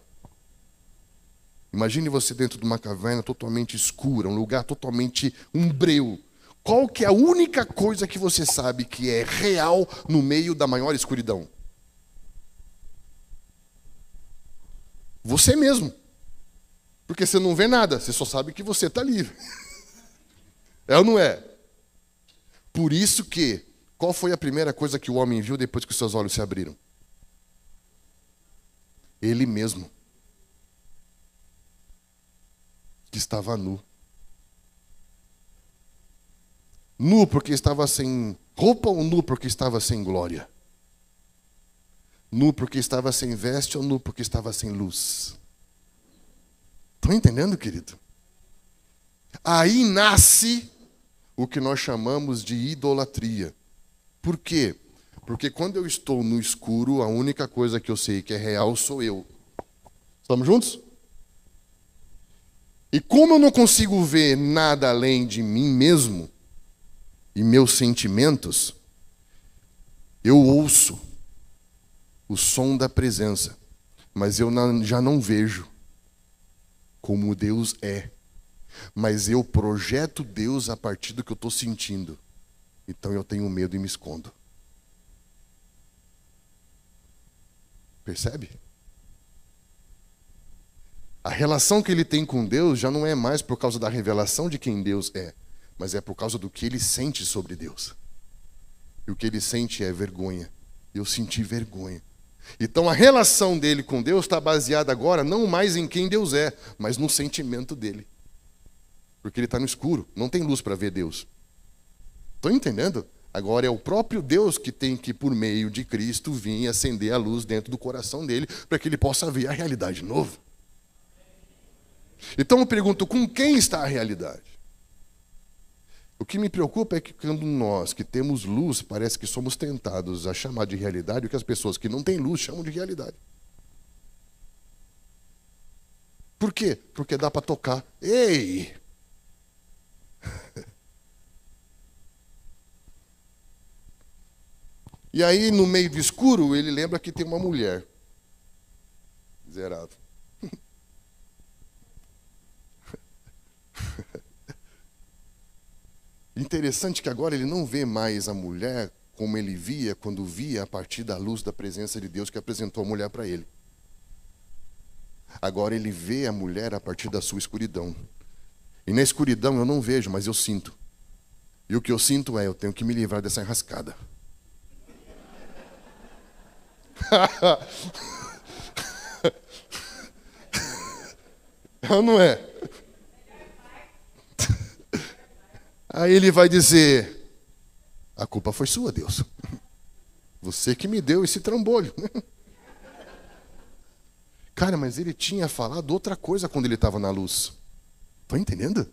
imagine você dentro de uma caverna totalmente escura, um lugar totalmente umbreu. Qual que é a única coisa que você sabe que é real no meio da maior escuridão? Você mesmo. Porque você não vê nada, você só sabe que você está livre. É ou não é? Por isso que, qual foi a primeira coisa que o homem viu depois que os seus olhos se abriram? Ele mesmo. Que estava nu. Nu porque estava sem roupa ou nu porque estava sem glória? Nu porque estava sem veste ou nu porque estava sem luz? Estão entendendo, querido? Aí nasce o que nós chamamos de idolatria. Por quê? Porque quando eu estou no escuro, a única coisa que eu sei que é real sou eu. Estamos juntos? E como eu não consigo ver nada além de mim mesmo e meus sentimentos, eu ouço o som da presença, mas eu já não vejo como Deus é. Mas eu projeto Deus a partir do que eu estou sentindo. Então eu tenho medo e me escondo. Percebe? A relação que ele tem com Deus já não é mais por causa da revelação de quem Deus é, mas é por causa do que ele sente sobre Deus. E o que ele sente é vergonha. Eu senti vergonha. Então a relação dele com Deus está baseada agora não mais em quem Deus é, mas no sentimento dele. Porque ele está no escuro, não tem luz para ver Deus. Estão entendendo? Agora é o próprio Deus que tem que, por meio de Cristo, vir acender a luz dentro do coração dele, para que ele possa ver a realidade nova. Então eu pergunto, com quem está a realidade? O que me preocupa é que quando nós que temos luz, parece que somos tentados a chamar de realidade o que as pessoas que não têm luz chamam de realidade. Por quê? Porque dá para tocar. Ei! E aí, no meio do escuro, ele lembra que tem uma mulher. Miserável. Interessante que agora ele não vê mais a mulher como ele via quando via a partir da luz da presença de Deus que apresentou a mulher para ele. Agora ele vê a mulher a partir da sua escuridão. E na escuridão eu não vejo, mas eu sinto. E o que eu sinto é, eu tenho que me livrar dessa enrascada. Não é? Aí ele vai dizer, a culpa foi sua, Deus. Você que me deu esse trambolho. Cara, mas ele tinha falado outra coisa quando ele estava na luz. Estão entendendo?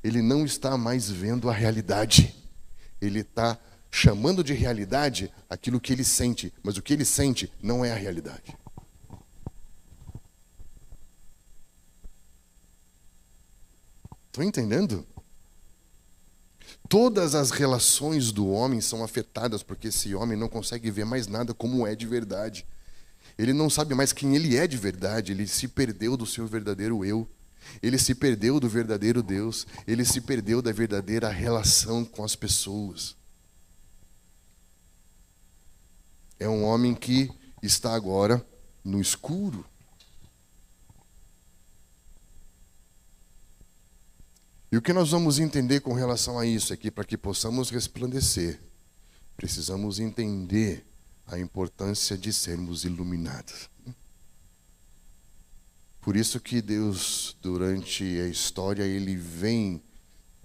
Ele não está mais vendo a realidade. Ele está chamando de realidade aquilo que ele sente. Mas o que ele sente não é a realidade. Estão entendendo? Todas as relações do homem são afetadas porque esse homem não consegue ver mais nada como é de verdade. Ele não sabe mais quem ele é de verdade. Ele se perdeu do seu verdadeiro eu. Ele se perdeu do verdadeiro Deus. Ele se perdeu da verdadeira relação com as pessoas. É um homem que está agora no escuro. E o que nós vamos entender com relação a isso aqui, para que possamos resplandecer, precisamos entender a importância de sermos iluminados. Por isso que Deus, durante a história, Ele vem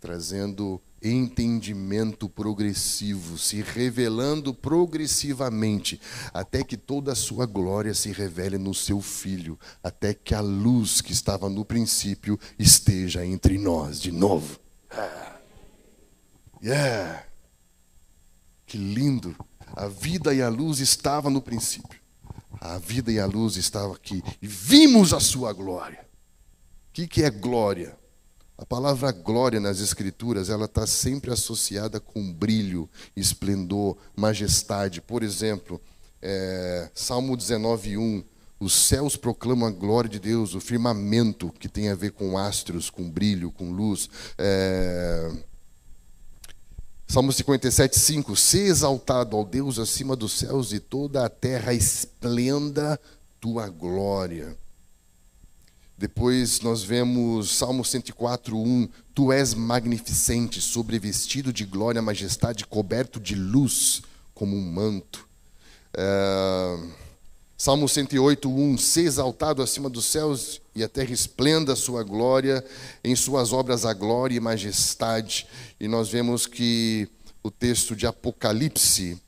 trazendo entendimento progressivo, se revelando progressivamente, até que toda a sua glória se revele no seu Filho, até que a luz que estava no princípio esteja entre nós de novo. Yeah! Que lindo! A vida e a luz estavam no princípio. A vida e a luz estavam aqui. E vimos a sua glória. O que é glória? A palavra glória nas Escrituras, ela está sempre associada com brilho, esplendor, majestade. Por exemplo, Salmo 19:1, os céus proclamam a glória de Deus, o firmamento, que tem a ver com astros, com brilho, com luz. Salmo 57:5, se exaltado ao Deus acima dos céus e toda a terra esplenda tua glória. Depois nós vemos Salmo 104:1, tu és magnificente, sobrevestido de glória e majestade, coberto de luz como um manto. Salmo 108:1, se exaltado acima dos céus e a terra esplenda a sua glória, em suas obras a glória e majestade. E nós vemos que o texto de Apocalipse,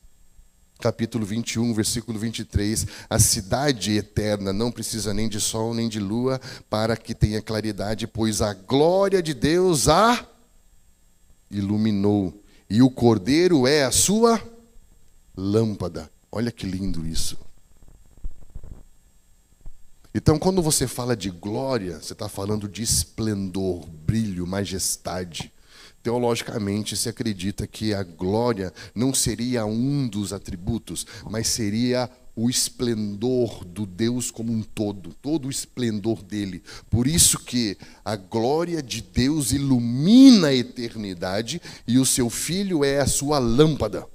capítulo 21, versículo 23, a cidade eterna não precisa nem de sol nem de lua para que tenha claridade, pois a glória de Deus a iluminou, e o Cordeiro é a sua lâmpada. Olha que lindo isso. Então, quando você fala de glória, você está falando de esplendor, brilho, majestade. Teologicamente, se acredita que a glória não seria um dos atributos, mas seria o esplendor do Deus como um todo o esplendor dele. Por isso que a glória de Deus ilumina a eternidade e o seu Filho é a sua lâmpada.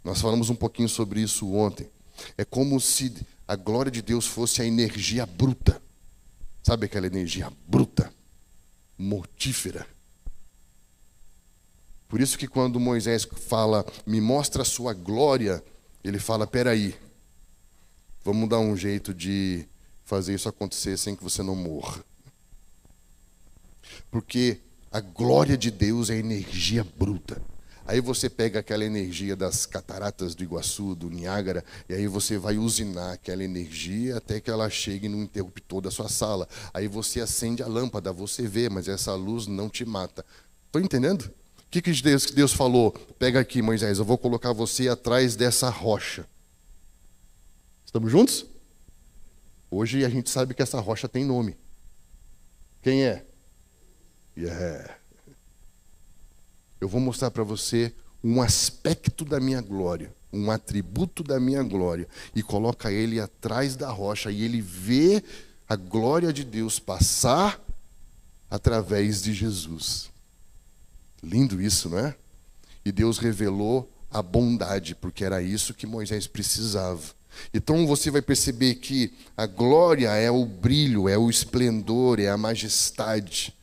Nós falamos um pouquinho sobre isso ontem. É como se a glória de Deus fosse a energia bruta. Sabe aquela energia bruta, mortífera? Por isso que quando Moisés fala, me mostra a sua glória, ele fala, peraí, vamos dar um jeito de fazer isso acontecer sem que você não morra. Porque a glória de Deus é energia bruta. Aí você pega aquela energia das cataratas do Iguaçu, do Niágara, e aí você vai usinar aquela energia até que ela chegue no interruptor da sua sala. Aí você acende a lâmpada, você vê, mas essa luz não te mata. Estão entendendo? O que Deus falou? Pega aqui, Moisés, eu vou colocar você atrás dessa rocha. Estamos juntos? Hoje a gente sabe que essa rocha tem nome. Quem é? Eu vou mostrar para você um aspecto da minha glória, um atributo da minha glória, e coloca ele atrás da rocha, e ele vê a glória de Deus passar através de Jesus. Lindo isso, não é? E Deus revelou a bondade, porque era isso que Moisés precisava. Então você vai perceber que a glória é o brilho, é o esplendor, é a majestade.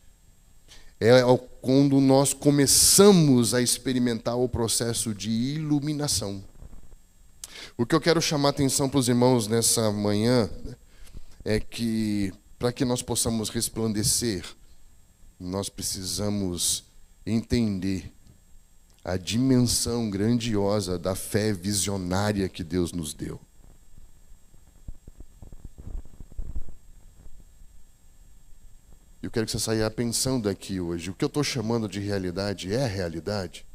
É quando nós começamos a experimentar o processo de iluminação. O que eu quero chamar a atenção para os irmãos nessa manhã é que, para que nós possamos resplandecer, nós precisamos entender a dimensão grandiosa da fé visionária que Deus nos deu. Eu quero que você saia pensando aqui hoje, o que eu estou chamando de realidade é realidade?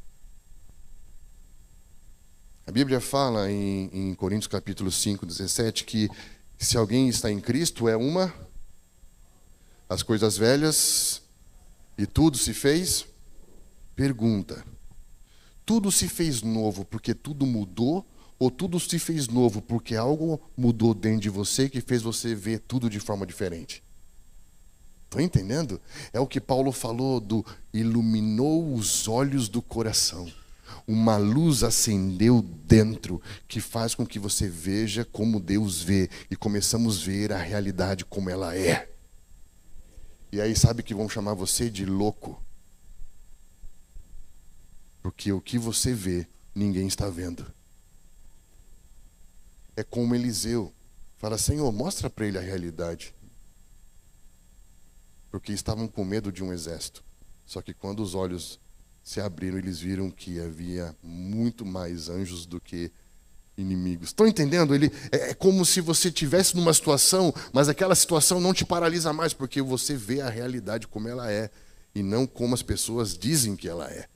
A Bíblia fala em Coríntios capítulo 5, 17, que se alguém está em Cristo as coisas velhas e tudo se fez. Pergunta: tudo se fez novo porque tudo mudou, ou tudo se fez novo porque algo mudou dentro de você que fez você ver tudo de forma diferente? Estão entendendo? É o que Paulo falou do iluminou os olhos do coração. Uma luz acendeu dentro que faz com que você veja como Deus vê, e começamos a ver a realidade como ela é. E aí sabe que vão chamar você de louco? Porque o que você vê, ninguém está vendo. É como Eliseu. Fala: Senhor, mostra para ele a realidade. Porque estavam com medo de um exército. Só que quando os olhos se abriram, eles viram que havia muito mais anjos do que inimigos. Estão entendendo? É como se você estivesse numa situação, mas aquela situação não te paralisa mais, porque você vê a realidade como ela é, e não como as pessoas dizem que ela é.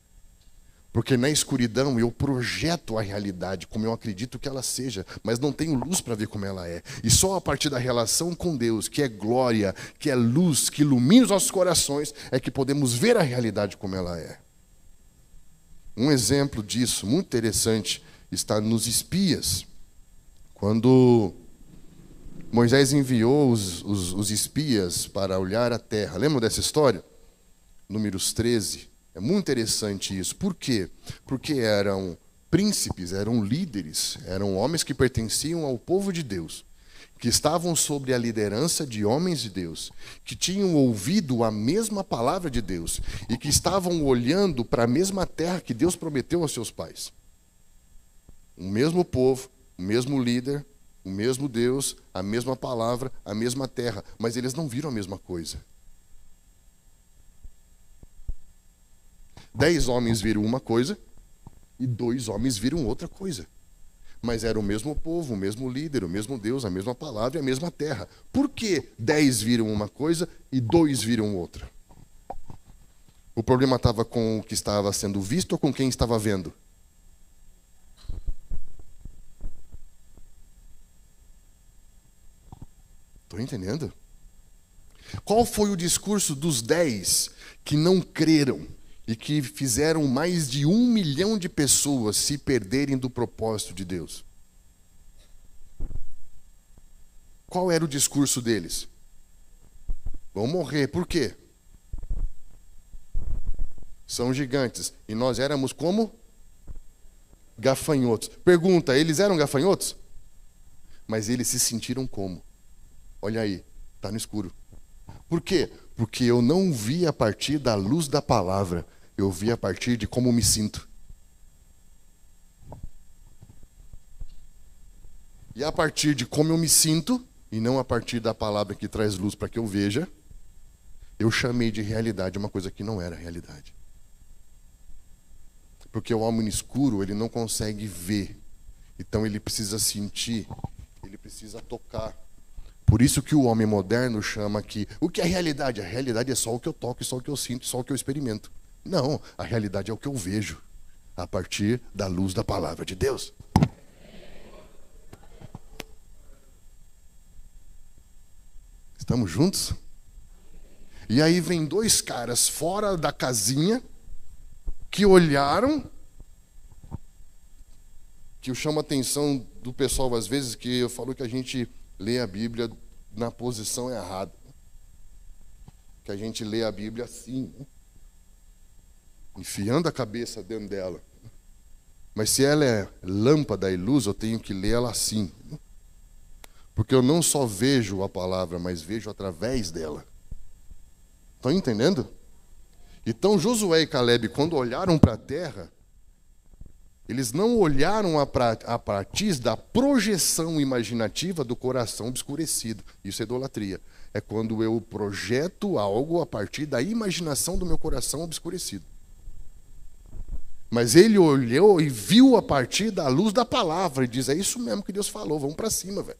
Porque na escuridão eu projeto a realidade como eu acredito que ela seja, mas não tenho luz para ver como ela é. E só a partir da relação com Deus, que é glória, que é luz, que ilumina os nossos corações, é que podemos ver a realidade como ela é. Um exemplo disso, muito interessante, está nos espias. Quando Moisés enviou os espias para olhar a terra. Lembram dessa história? Números 13. É muito interessante isso. Por quê? Porque eram príncipes, eram líderes, eram homens que pertenciam ao povo de Deus, que estavam sob a liderança de homens de Deus, que tinham ouvido a mesma palavra de Deus e que estavam olhando para a mesma terra que Deus prometeu aos seus pais. O mesmo povo, o mesmo líder, o mesmo Deus, a mesma palavra, a mesma terra, mas eles não viram a mesma coisa. 10 homens viram uma coisa e 2 homens viram outra coisa. Mas era o mesmo povo, o mesmo líder, o mesmo Deus, a mesma palavra e a mesma terra. Por que 10 viram uma coisa e 2 viram outra? O problema estava com o que estava sendo visto ou com quem estava vendo? Estou entendendo? Qual foi o discurso dos 10 que não creram e que fizeram mais de 1 milhão de pessoas se perderem do propósito de Deus? Qual era o discurso deles? Vão morrer. Por quê? São gigantes. E nós éramos como? Gafanhotos. Pergunta: eles eram gafanhotos? Mas eles se sentiram como? Olha aí, está no escuro. Por quê? Porque eu não vi a partir da luz da palavra, eu vi a partir de como me sinto. E a partir de como eu me sinto, e não a partir da palavra que traz luz para que eu veja, eu chamei de realidade uma coisa que não era realidade. Porque o homem no escuro, ele não consegue ver. Então ele precisa sentir, ele precisa tocar. Por isso que o homem moderno chama que... O que é realidade? A realidade é só o que eu toco, só o que eu sinto, só o que eu experimento. Não, a realidade é o que eu vejo, a partir da luz da palavra de Deus. Estamos juntos? E aí vem dois caras fora da casinha que olharam, que eu chamo a atenção do pessoal às vezes, que eu falo que a gente lê a Bíblia na posição errada. Que a gente lê a Bíblia assim, né? Enfiando a cabeça dentro dela. Mas se ela é lâmpada e luz, eu tenho que ler ela assim. Porque eu não só vejo a palavra, mas vejo através dela. Estão entendendo? Então Josué e Caleb, quando olharam para a terra, eles não olharam a partir da projeção imaginativa do coração obscurecido. Isso é idolatria. É quando eu projeto algo a partir da imaginação do meu coração obscurecido. Mas ele olhou e viu a partir da luz da palavra e diz, é isso mesmo que Deus falou, vamos para cima, velho.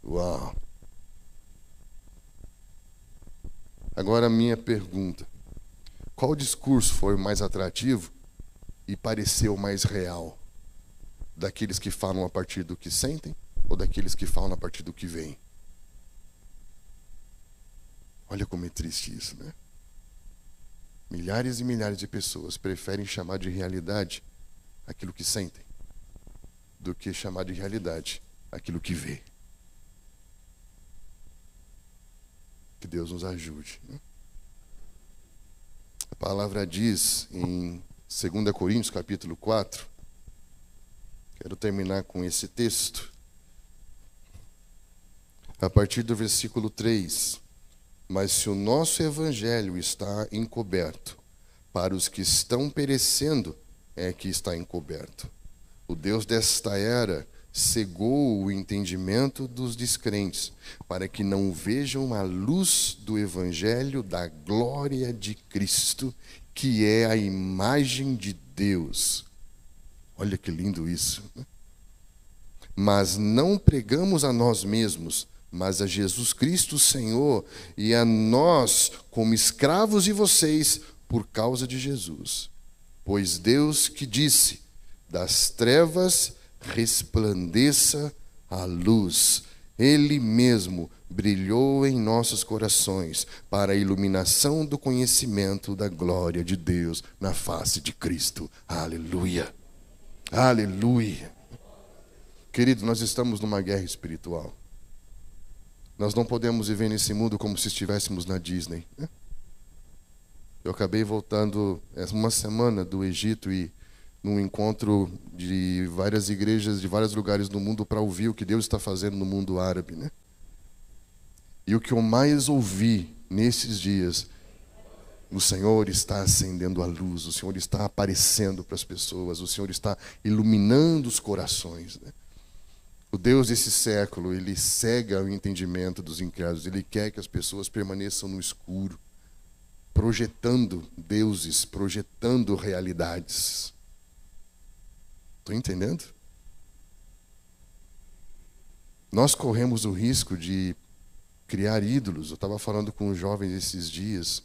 Uau. Agora a minha pergunta. Qual discurso foi mais atrativo e pareceu mais real? Daqueles que falam a partir do que sentem ou daqueles que falam a partir do que veem? Olha como é triste isso, né? Milhares e milhares de pessoas preferem chamar de realidade aquilo que sentem do que chamar de realidade aquilo que vê. Que Deus nos ajude, né? A palavra diz em 2 Coríntios, capítulo 4, quero terminar com esse texto, a partir do versículo 3. Mas se o nosso evangelho está encoberto, para os que estão perecendo é que está encoberto. O Deus desta era cegou o entendimento dos descrentes, para que não vejam a luz do evangelho da glória de Cristo, que é a imagem de Deus. Olha que lindo isso, né? Mas não pregamos a nós mesmos, mas a Jesus Cristo Senhor, e a nós como escravos de vocês por causa de Jesus. Pois Deus que disse, das trevas resplandeça a luz. Ele mesmo brilhou em nossos corações para a iluminação do conhecimento da glória de Deus na face de Cristo. Aleluia. Aleluia. Querido, nós estamos numa guerra espiritual. Nós não podemos viver nesse mundo como se estivéssemos na Disney, né? Eu acabei voltando uma semana do Egito e num encontro de várias igrejas de vários lugares do mundo para ouvir o que Deus está fazendo no mundo árabe, né? E o que eu mais ouvi nesses dias, o Senhor está acendendo a luz, o Senhor está aparecendo para as pessoas, o Senhor está iluminando os corações, né? O Deus desse século, ele cega o entendimento dos incrédulos. Ele quer que as pessoas permaneçam no escuro, projetando deuses, projetando realidades. Estão entendendo? Nós corremos o risco de criar ídolos. Eu estava falando com os jovens esses dias,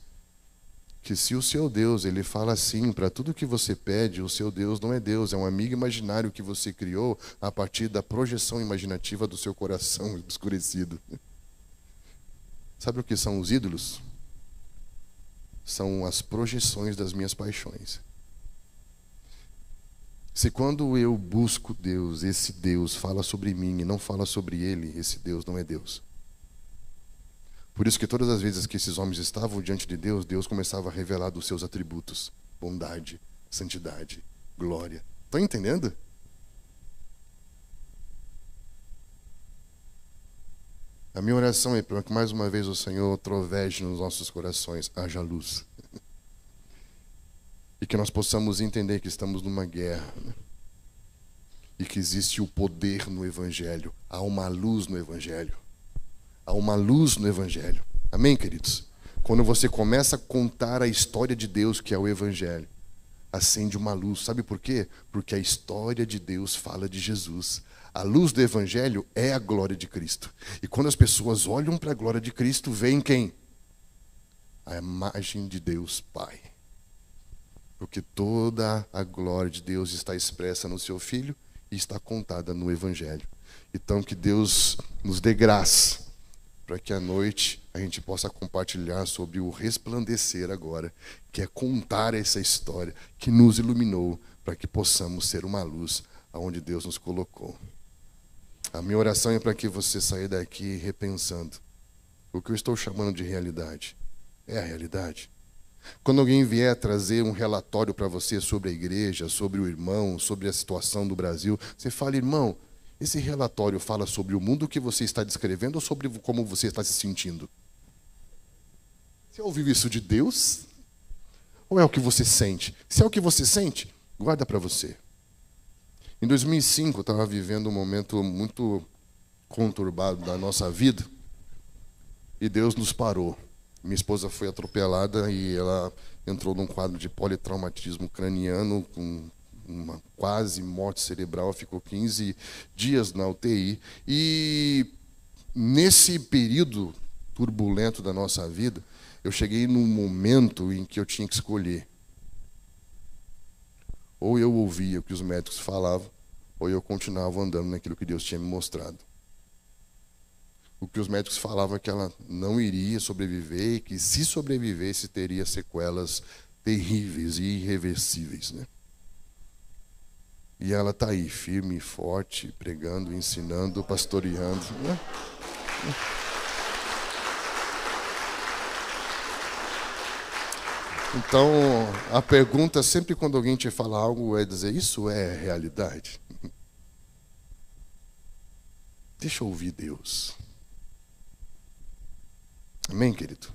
que se o seu Deus, ele fala assim, para tudo que você pede, o seu Deus não é Deus, é um amigo imaginário que você criou a partir da projeção imaginativa do seu coração obscurecido. Sabe o que são os ídolos? São as projeções das minhas paixões. Se quando eu busco Deus, esse Deus fala sobre mim e não fala sobre ele, esse Deus não é Deus. Por isso que todas as vezes que esses homens estavam diante de Deus, Deus começava a revelar dos seus atributos: bondade, santidade, glória. Estão entendendo? A minha oração é para que mais uma vez o Senhor troveje nos nossos corações, haja luz. E que nós possamos entender que estamos numa guerra, né? E que existe o poder no Evangelho. Há uma luz no Evangelho. Há uma luz no Evangelho. Amém, queridos? Quando você começa a contar a história de Deus, que é o Evangelho, acende uma luz. Sabe por quê? Porque a história de Deus fala de Jesus. A luz do Evangelho é a glória de Cristo. E quando as pessoas olham para a glória de Cristo, veem quem? A imagem de Deus Pai. Porque toda a glória de Deus está expressa no seu Filho e está contada no Evangelho. Então, que Deus nos dê graça para que à noite a gente possa compartilhar sobre o resplandecer agora, que é contar essa história que nos iluminou para que possamos ser uma luz aonde Deus nos colocou. A minha oração é para que você saia daqui repensando o que eu estou chamando de realidade. É a realidade. Quando alguém vier trazer um relatório para você sobre a igreja, sobre o irmão, sobre a situação do Brasil, você fala, irmão, esse relatório fala sobre o mundo que você está descrevendo ou sobre como você está se sentindo? Você ouviu isso de Deus? Ou é o que você sente? Se é o que você sente, guarda para você. Em 2005, eu estava vivendo um momento muito conturbado da nossa vida e Deus nos parou. Minha esposa foi atropelada e ela entrou num quadro de politraumatismo craniano com uma quase morte cerebral, ficou 15 dias na UTI. E nesse período turbulento da nossa vida, eu cheguei num momento em que eu tinha que escolher. Ou eu ouvia o que os médicos falavam, ou eu continuava andando naquilo que Deus tinha me mostrado. O que os médicos falavam é que ela não iria sobreviver e que, se sobrevivesse, teria sequelas terríveis e irreversíveis, né? E ela está aí, firme e forte, pregando, ensinando, pastoreando, né? Então, a pergunta sempre quando alguém te fala algo é dizer, isso é realidade? Deixa eu ouvir Deus. Amém, querido?